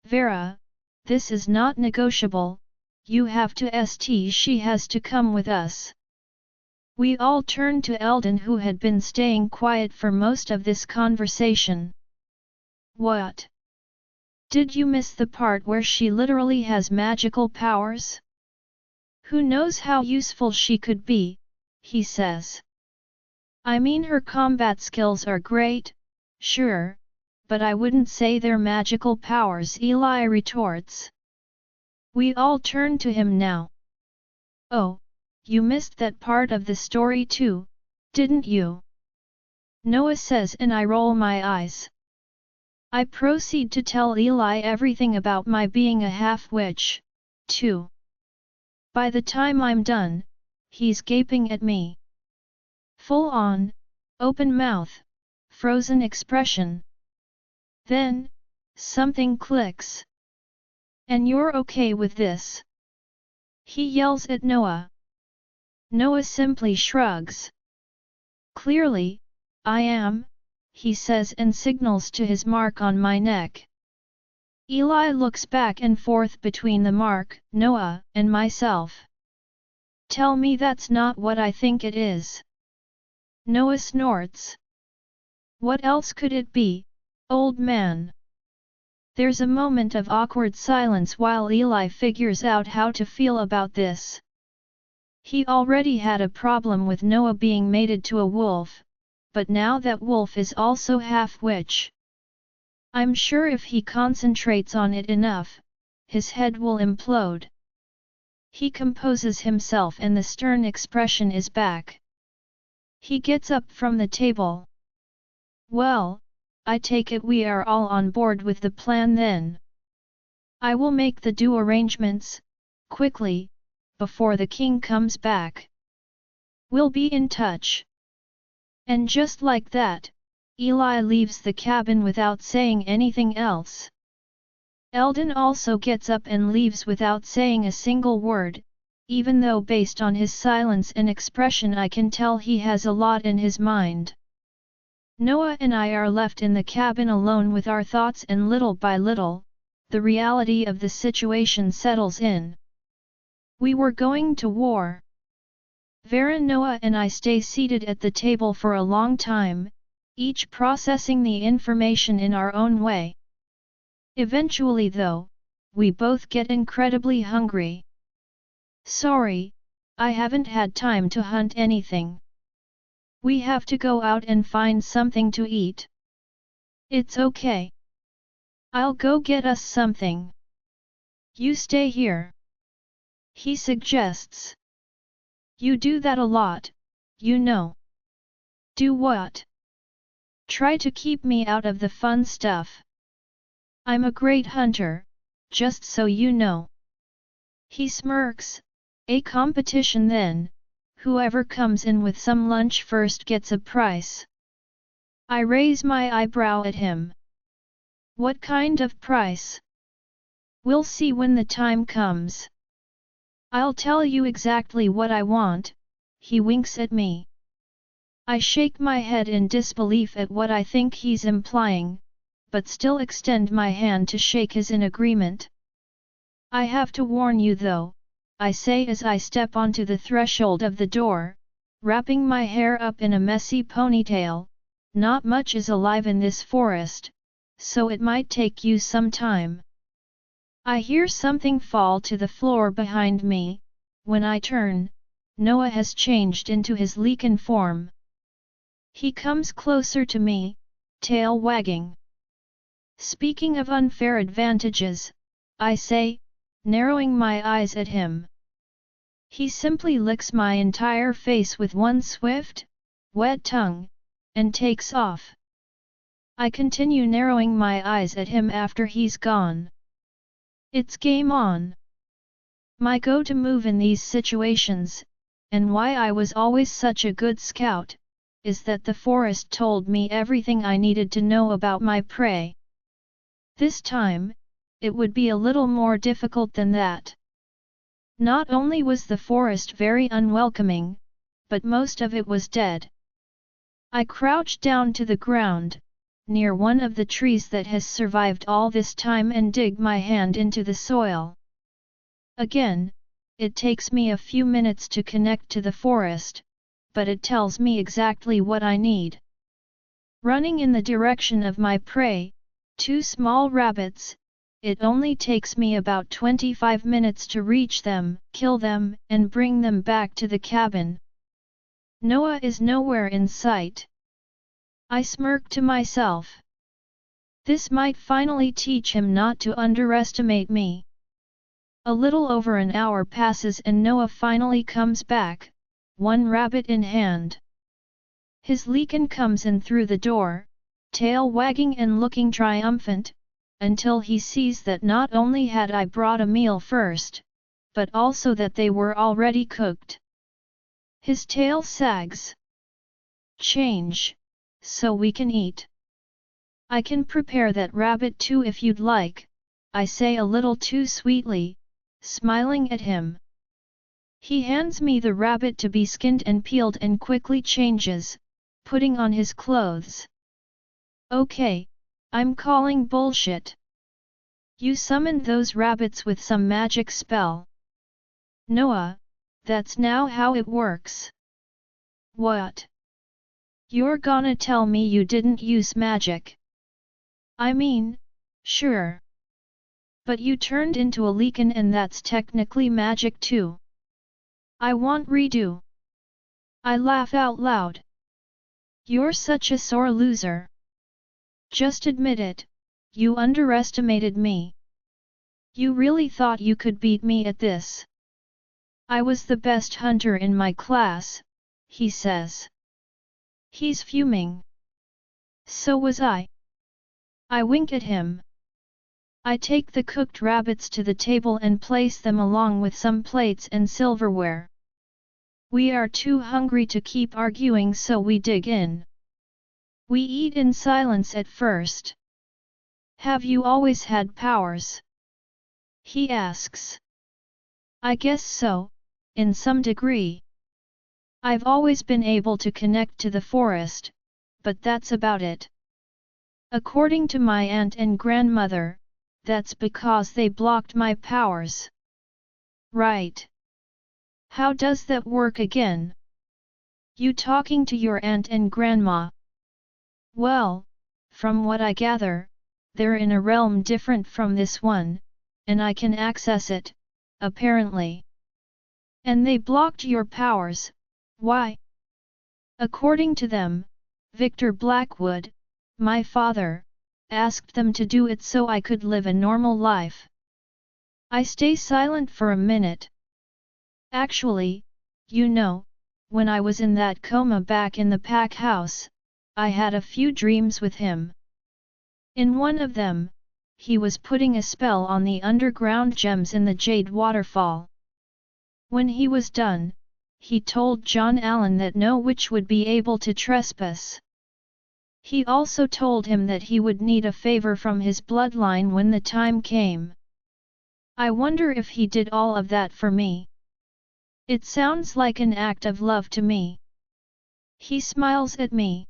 Vera, this is not negotiable, you have to she has to come with us. We all turned to Eldon who had been staying quiet for most of this conversation. What? Did you miss the part where she literally has magical powers? Who knows how useful she could be, he says. I mean her combat skills are great, sure, but I wouldn't say they're magical powers, Eli retorts. We all turn to him now. Oh, you missed that part of the story too, didn't you? Noah says and I roll my eyes. I proceed to tell Eli everything about my being a half-witch, too. By the time I'm done, he's gaping at me. Full on, open mouth, frozen expression. Then, something clicks. And you're okay with this? He yells at Noah. Noah simply shrugs. Clearly, I am, he says and signals to his mark on my neck. Eli looks back and forth between the mark, Noah, and myself. Tell me that's not what I think it is. Noah snorts. What else could it be, old man? There's a moment of awkward silence while Eli figures out how to feel about this. He already had a problem with Noah being mated to a wolf, but now that wolf is also half-witch. I'm sure if he concentrates on it enough, his head will implode. He composes himself and the stern expression is back. He gets up from the table. Well, I take it we are all on board with the plan then. I will make the due arrangements, quickly, before the king comes back. We'll be in touch. And just like that, Eli leaves the cabin without saying anything else. Eldon also gets up and leaves without saying a single word, even though based on his silence and expression I can tell he has a lot in his mind. Noah and I are left in the cabin alone with our thoughts and little by little, the reality of the situation settles in. We were going to war. Vera, Noah and I stay seated at the table for a long time, each processing the information in our own way. Eventually though, we both get incredibly hungry. Sorry, I haven't had time to hunt anything. We have to go out and find something to eat. It's okay. I'll go get us something. You stay here. He suggests. You do that a lot, you know. Do what? Try to keep me out of the fun stuff. I'm a great hunter, just so you know. He smirks. A competition then, whoever comes in with some lunch first gets a price. I raise my eyebrow at him. What kind of price? We'll see when the time comes. I'll tell you exactly what I want, he winks at me. I shake my head in disbelief at what I think he's implying, but still extend my hand to shake his in agreement. I have to warn you though, I say as I step onto the threshold of the door, wrapping my hair up in a messy ponytail, not much is alive in this forest, so it might take you some time. I hear something fall to the floor behind me. When I turn, Noah has changed into his Lycan form. He comes closer to me, tail wagging. Speaking of unfair advantages, I say, narrowing my eyes at him. He simply licks my entire face with one swift, wet tongue, and takes off. I continue narrowing my eyes at him after he's gone. It's game on. My go-to move in these situations, and why I was always such a good scout, is that the forest told me everything I needed to know about my prey. This time, it would be a little more difficult than that. Not only was the forest very unwelcoming, but most of it was dead. I crouched down to the ground, near one of the trees that has survived all this time and dig my hand into the soil. Again, it takes me a few minutes to connect to the forest, but it tells me exactly what I need. Running in the direction of my prey, 2 small rabbits, it only takes me about 25 minutes to reach them, kill them, and bring them back to the cabin. Noah is nowhere in sight. I smirk to myself. This might finally teach him not to underestimate me. A little over an hour passes and Noah finally comes back, 1 rabbit in hand. His Lycan comes in through the door, tail wagging and looking triumphant, until he sees that not only had I brought a meal first, but also that they were already cooked. His tail sags. Change, so we can eat. I can prepare that rabbit too if you'd like, I say a little too sweetly, smiling at him. He hands me the rabbit to be skinned and peeled and quickly changes, putting on his clothes. Okay, I'm calling bullshit. You summoned those rabbits with some magic spell. Noah, that's now how it works. What? You're gonna tell me you didn't use magic? I mean, sure. But you turned into a Lycan and that's technically magic too. I want redo. I laugh out loud. You're such a sore loser. Just admit it, you underestimated me. You really thought you could beat me at this. I was the best hunter in my class, he says. He's fuming. So was I. I wink at him. I take the cooked rabbits to the table and place them along with some plates and silverware. We are too hungry to keep arguing, so we dig in. We eat in silence at first. Have you always had powers? He asks. I guess so, in some degree. I've always been able to connect to the forest, but that's about it. According to my aunt and grandmother, that's because they blocked my powers. Right. How does that work again? You talking to your aunt and grandma? Well, from what I gather, they're in a realm different from this one, and I can access it, apparently. And they blocked your powers, why? According to them, Victor Blackwood, my father, asked them to do it so I could live a normal life. I stay silent for a minute. Actually, you know, when I was in that coma back in the pack house, I had a few dreams with him. In one of them, he was putting a spell on the underground gems in the Jade Waterfall. When he was done, he told John Allen that no witch would be able to trespass. He also told him that he would need a favor from his bloodline when the time came. I wonder if he did all of that for me. It sounds like an act of love to me. He smiles at me.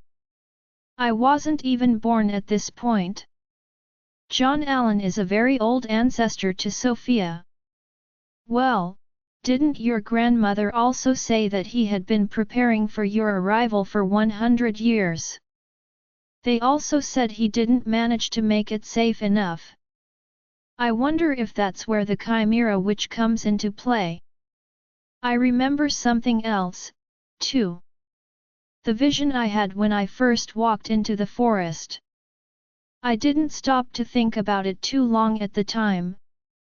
I wasn't even born at this point. John Allen is a very old ancestor to Sophia. Well, didn't your grandmother also say that he had been preparing for your arrival for 100 years? They also said he didn't manage to make it safe enough. I wonder if that's where the Chimera Witch comes into play. I remember something else, too. The vision I had when I first walked into the forest. I didn't stop to think about it too long at the time,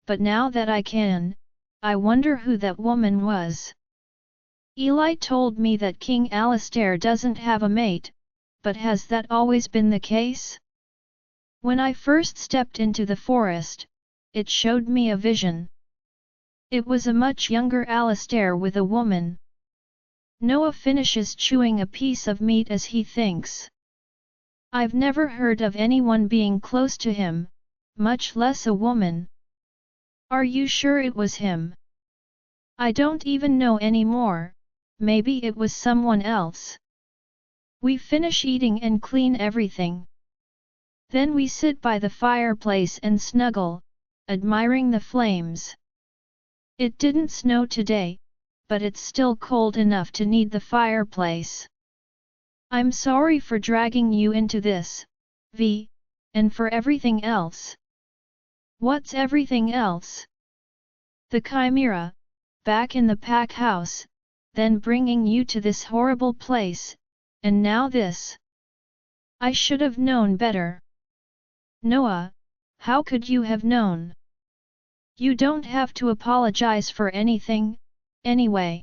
but now that I can, I wonder who that woman was. Eli told me that King Alistair doesn't have a mate, but has that always been the case? When I first stepped into the forest, it showed me a vision. It was a much younger Alistair with a woman. Noah finishes chewing a piece of meat as he thinks. I've never heard of anyone being close to him, much less a woman. Are you sure it was him? I don't even know anymore, maybe it was someone else. We finish eating and clean everything. Then we sit by the fireplace and snuggle, admiring the flames. It didn't snow today, but it's still cold enough to need the fireplace. I'm sorry for dragging you into this, V, and for everything else. What's everything else? The Chimera, back in the pack house, then bringing you to this horrible place, and now this. I should have known better. Noah, how could you have known? You don't have to apologize for anything, anyway.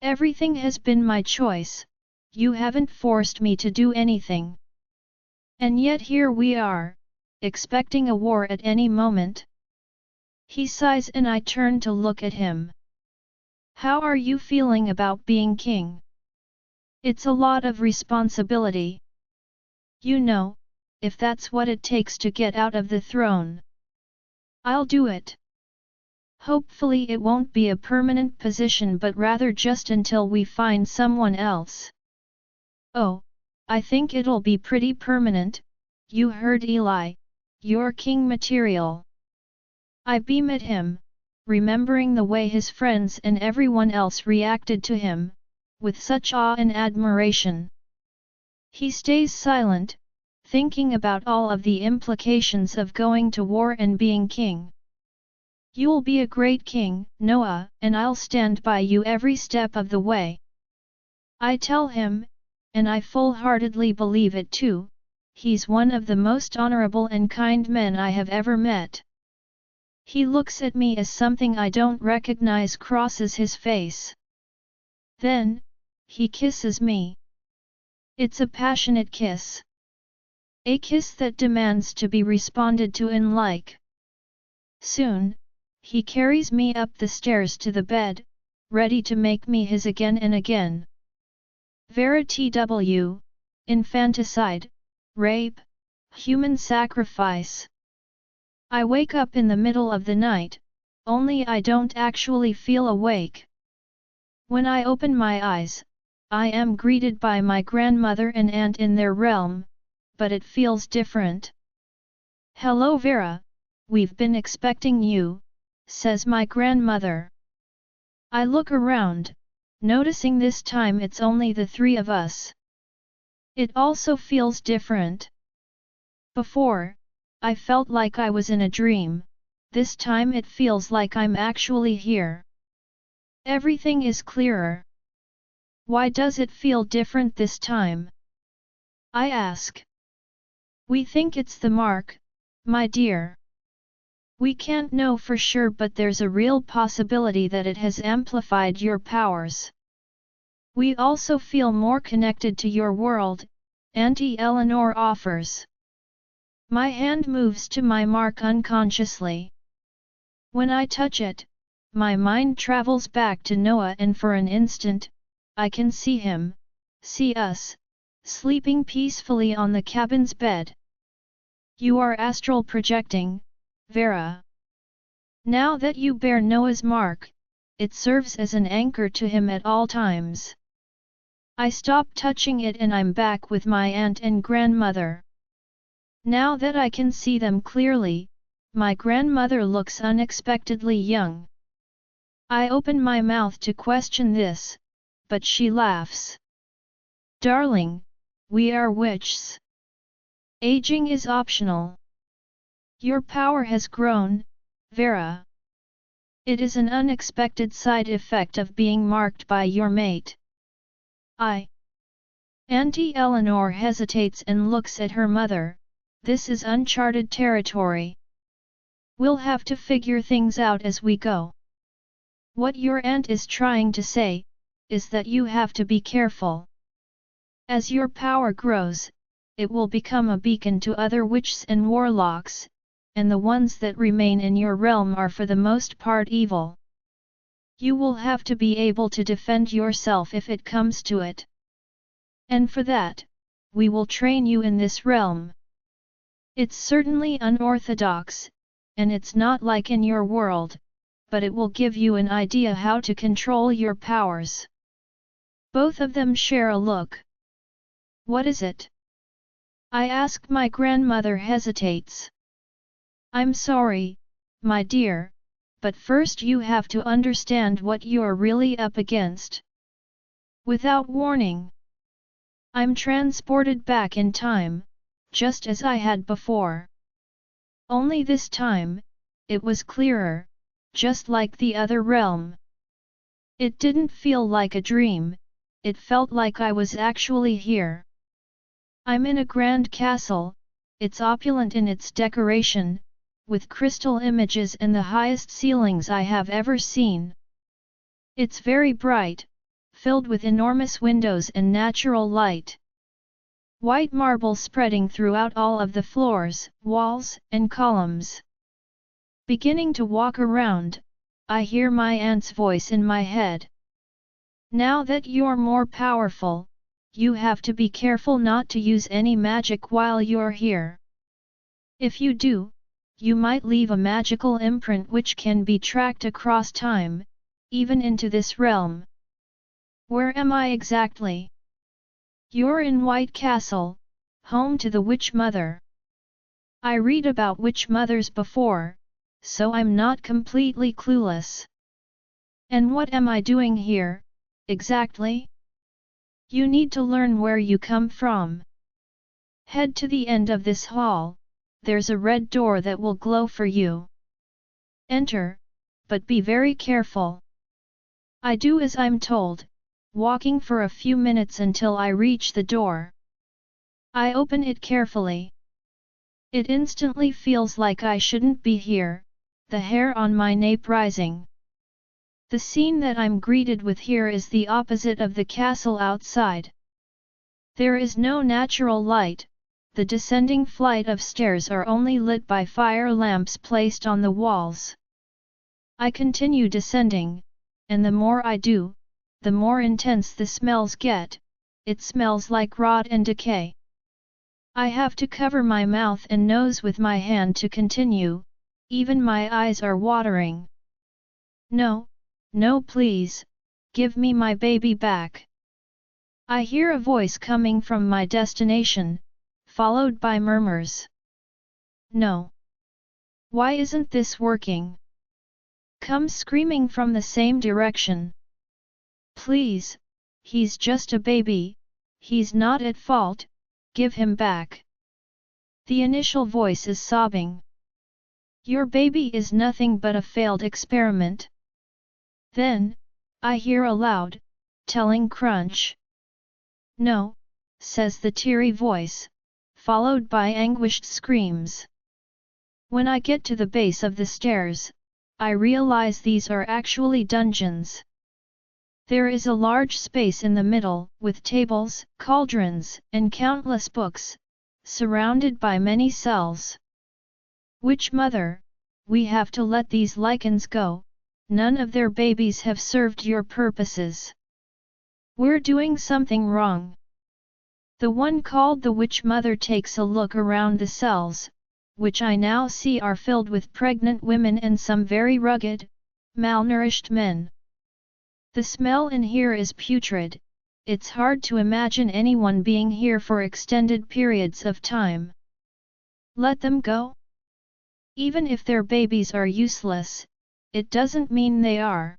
Everything has been my choice, you haven't forced me to do anything. And yet here we are, expecting a war at any moment. He sighs and I turn to look at him. How are you feeling about being king? It's a lot of responsibility. You know, if that's what it takes to get out of the throne, I'll do it. Hopefully it won't be a permanent position but rather just until we find someone else. Oh, I think it'll be pretty permanent. You heard Eli, you're king material. I beam at him, remembering the way his friends and everyone else reacted to him, with such awe and admiration. He stays silent, thinking about all of the implications of going to war and being king. You'll be a great king, Noah, and I'll stand by you every step of the way. I tell him, and I full-heartedly believe it too, he's one of the most honorable and kind men I have ever met. He looks at me as something I don't recognize crosses his face. Then, he kisses me. It's a passionate kiss. A kiss that demands to be responded to in like. Soon, he carries me up the stairs to the bed, ready to make me his again and again. Verity, infanticide, rape, human sacrifice. I wake up in the middle of the night, only I don't actually feel awake. When I open my eyes, I am greeted by my grandmother and aunt in their realm, but it feels different. Hello Vera, we've been expecting you, says my grandmother. I look around, noticing this time it's only the three of us. It also feels different. Before, I felt like I was in a dream, this time it feels like I'm actually here. Everything is clearer. Why does it feel different this time? I ask. We think it's the mark, my dear. We can't know for sure but there's a real possibility that it has amplified your powers. We also feel more connected to your world, Auntie Eleanor offers. My hand moves to my mark unconsciously. When I touch it, my mind travels back to Noah and for an instant, I can see him, see us, sleeping peacefully on the cabin's bed. You are astral projecting, Vera. Now that you bear Noah's mark, it serves as an anchor to him at all times. I stop touching it and I'm back with my aunt and grandmother. Now that I can see them clearly, my grandmother looks unexpectedly young. I open my mouth to question this, but she laughs. Darling, we are witches. Aging is optional. Your power has grown, Vera. It is an unexpected side effect of being marked by your mate. Auntie Eleanor hesitates and looks at her mother. This is uncharted territory. We'll have to figure things out as we go. What your aunt is trying to say, is that you have to be careful. As your power grows, it will become a beacon to other witches and warlocks, and the ones that remain in your realm are for the most part evil. You will have to be able to defend yourself if it comes to it. And for that, we will train you in this realm. It's certainly unorthodox, and it's not like in your world, but it will give you an idea how to control your powers. Both of them share a look. What is it? I ask. My grandmother hesitates. I'm sorry, my dear, but first you have to understand what you're really up against. Without warning, I'm transported back in time, just as I had before. Only this time, it was clearer, just like the other realm. It didn't feel like a dream, it felt like I was actually here. I'm in a grand castle, it's opulent in its decoration, with crystal images and the highest ceilings I have ever seen. It's very bright, filled with enormous windows and natural light. White marble spreading throughout all of the floors, walls, and columns. Beginning to walk around, I hear my aunt's voice in my head. Now that you're more powerful, you have to be careful not to use any magic while you're here. If you do, you might leave a magical imprint which can be tracked across time, even into this realm. Where am I exactly? You're in White Castle, home to the Witch Mother. I read about Witch Mothers before, so I'm not completely clueless. And what am I doing here, exactly? You need to learn where you come from. Head to the end of this hall, there's a red door that will glow for you. Enter, but be very careful. I do as I'm told, walking for a few minutes until I reach the door. I open it carefully. It instantly feels like I shouldn't be here, the hair on my nape rising. The scene that I'm greeted with here is the opposite of the castle outside. There is no natural light, the descending flight of stairs are only lit by fire lamps placed on the walls. I continue descending, and the more I do, the more intense the smells get. It smells like rot and decay. I have to cover my mouth and nose with my hand to continue, even my eyes are watering. No, no please, give me my baby back. I hear a voice coming from my destination, followed by murmurs. No. Why isn't this working? Come screaming from the same direction. Please, he's just a baby, he's not at fault, give him back. The initial voice is sobbing. Your baby is nothing but a failed experiment. Then, I hear a loud, telling crunch. No, says the teary voice, followed by anguished screams. When I get to the base of the stairs, I realize these are actually dungeons. There is a large space in the middle, with tables, cauldrons, and countless books, surrounded by many cells. Witch Mother, we have to let these Lycans go, none of their babies have served your purposes. We're doing something wrong. The one called the Witch Mother takes a look around the cells, which I now see are filled with pregnant women and some very rugged, malnourished men. The smell in here is putrid, it's hard to imagine anyone being here for extended periods of time. Let them go? Even if their babies are useless, it doesn't mean they are.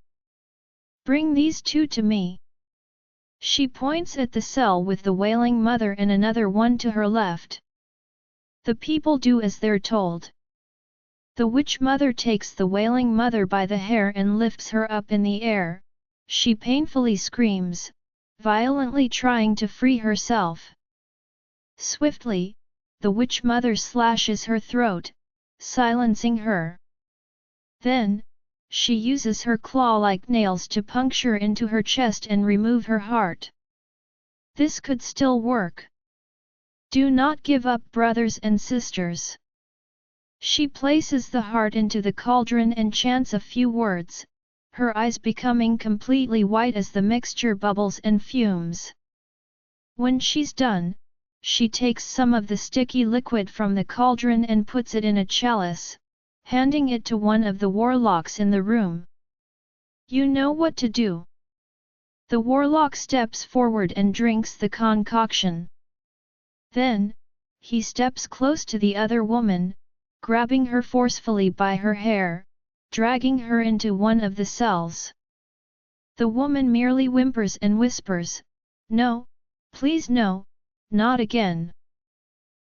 Bring these two to me. She points at the cell with the wailing mother and another one to her left. The people do as they're told. The Witch Mother takes the wailing mother by the hair and lifts her up in the air. She painfully screams, violently trying to free herself. Swiftly, the Witch Mother slashes her throat, silencing her. Then, she uses her claw-like nails to puncture into her chest and remove her heart. This could still work. Do not give up, brothers and sisters. She places the heart into the cauldron and chants a few words, her eyes becoming completely white as the mixture bubbles and fumes. When she's done, she takes some of the sticky liquid from the cauldron and puts it in a chalice, handing it to one of the warlocks in the room. You know what to do. The warlock steps forward and drinks the concoction. Then, he steps close to the other woman, grabbing her forcefully by her hair, dragging her into one of the cells. The woman merely whimpers and whispers, "No, please no, not again."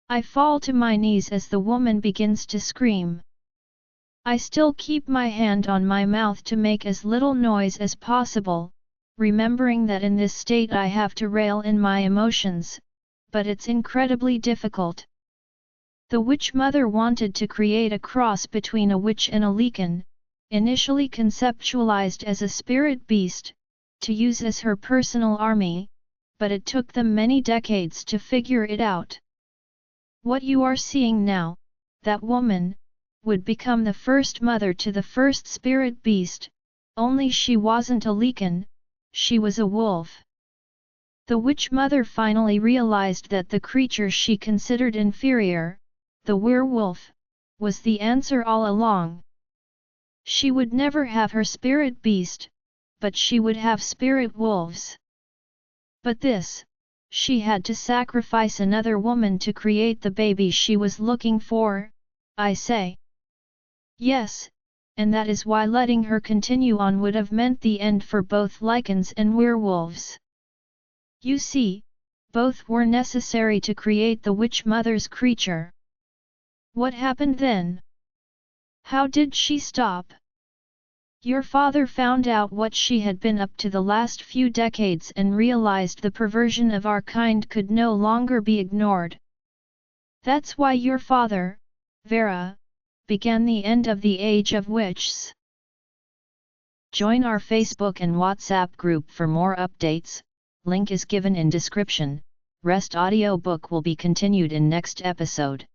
I fall to my knees as the woman begins to scream. I still keep my hand on my mouth to make as little noise as possible, remembering that in this state I have to rail in my emotions, but it's incredibly difficult. The Witch Mother wanted to create a cross between a witch and a Lycan, initially conceptualized as a spirit beast, to use as her personal army, but it took them many decades to figure it out. What you are seeing now, that woman, would become the first mother to the first spirit beast, only she wasn't a Lycan, she was a wolf. The witch mother finally realized that the creature she considered inferior, the werewolf, was the answer all along. She would never have her spirit beast, but she would have spirit wolves. But this, she had to sacrifice another woman to create the baby she was looking for, I say. Yes, and that is why letting her continue on would have meant the end for both Lycans and werewolves. You see, both were necessary to create the witch mother's creature. What happened then? How did she stop? Your father found out what she had been up to the last few decades and realized the perversion of our kind could no longer be ignored. That's why your father, Vera, began the end of the Age of Witches. Join our Facebook and WhatsApp group for more updates, link is given in description. Rest audiobook will be continued in next episode.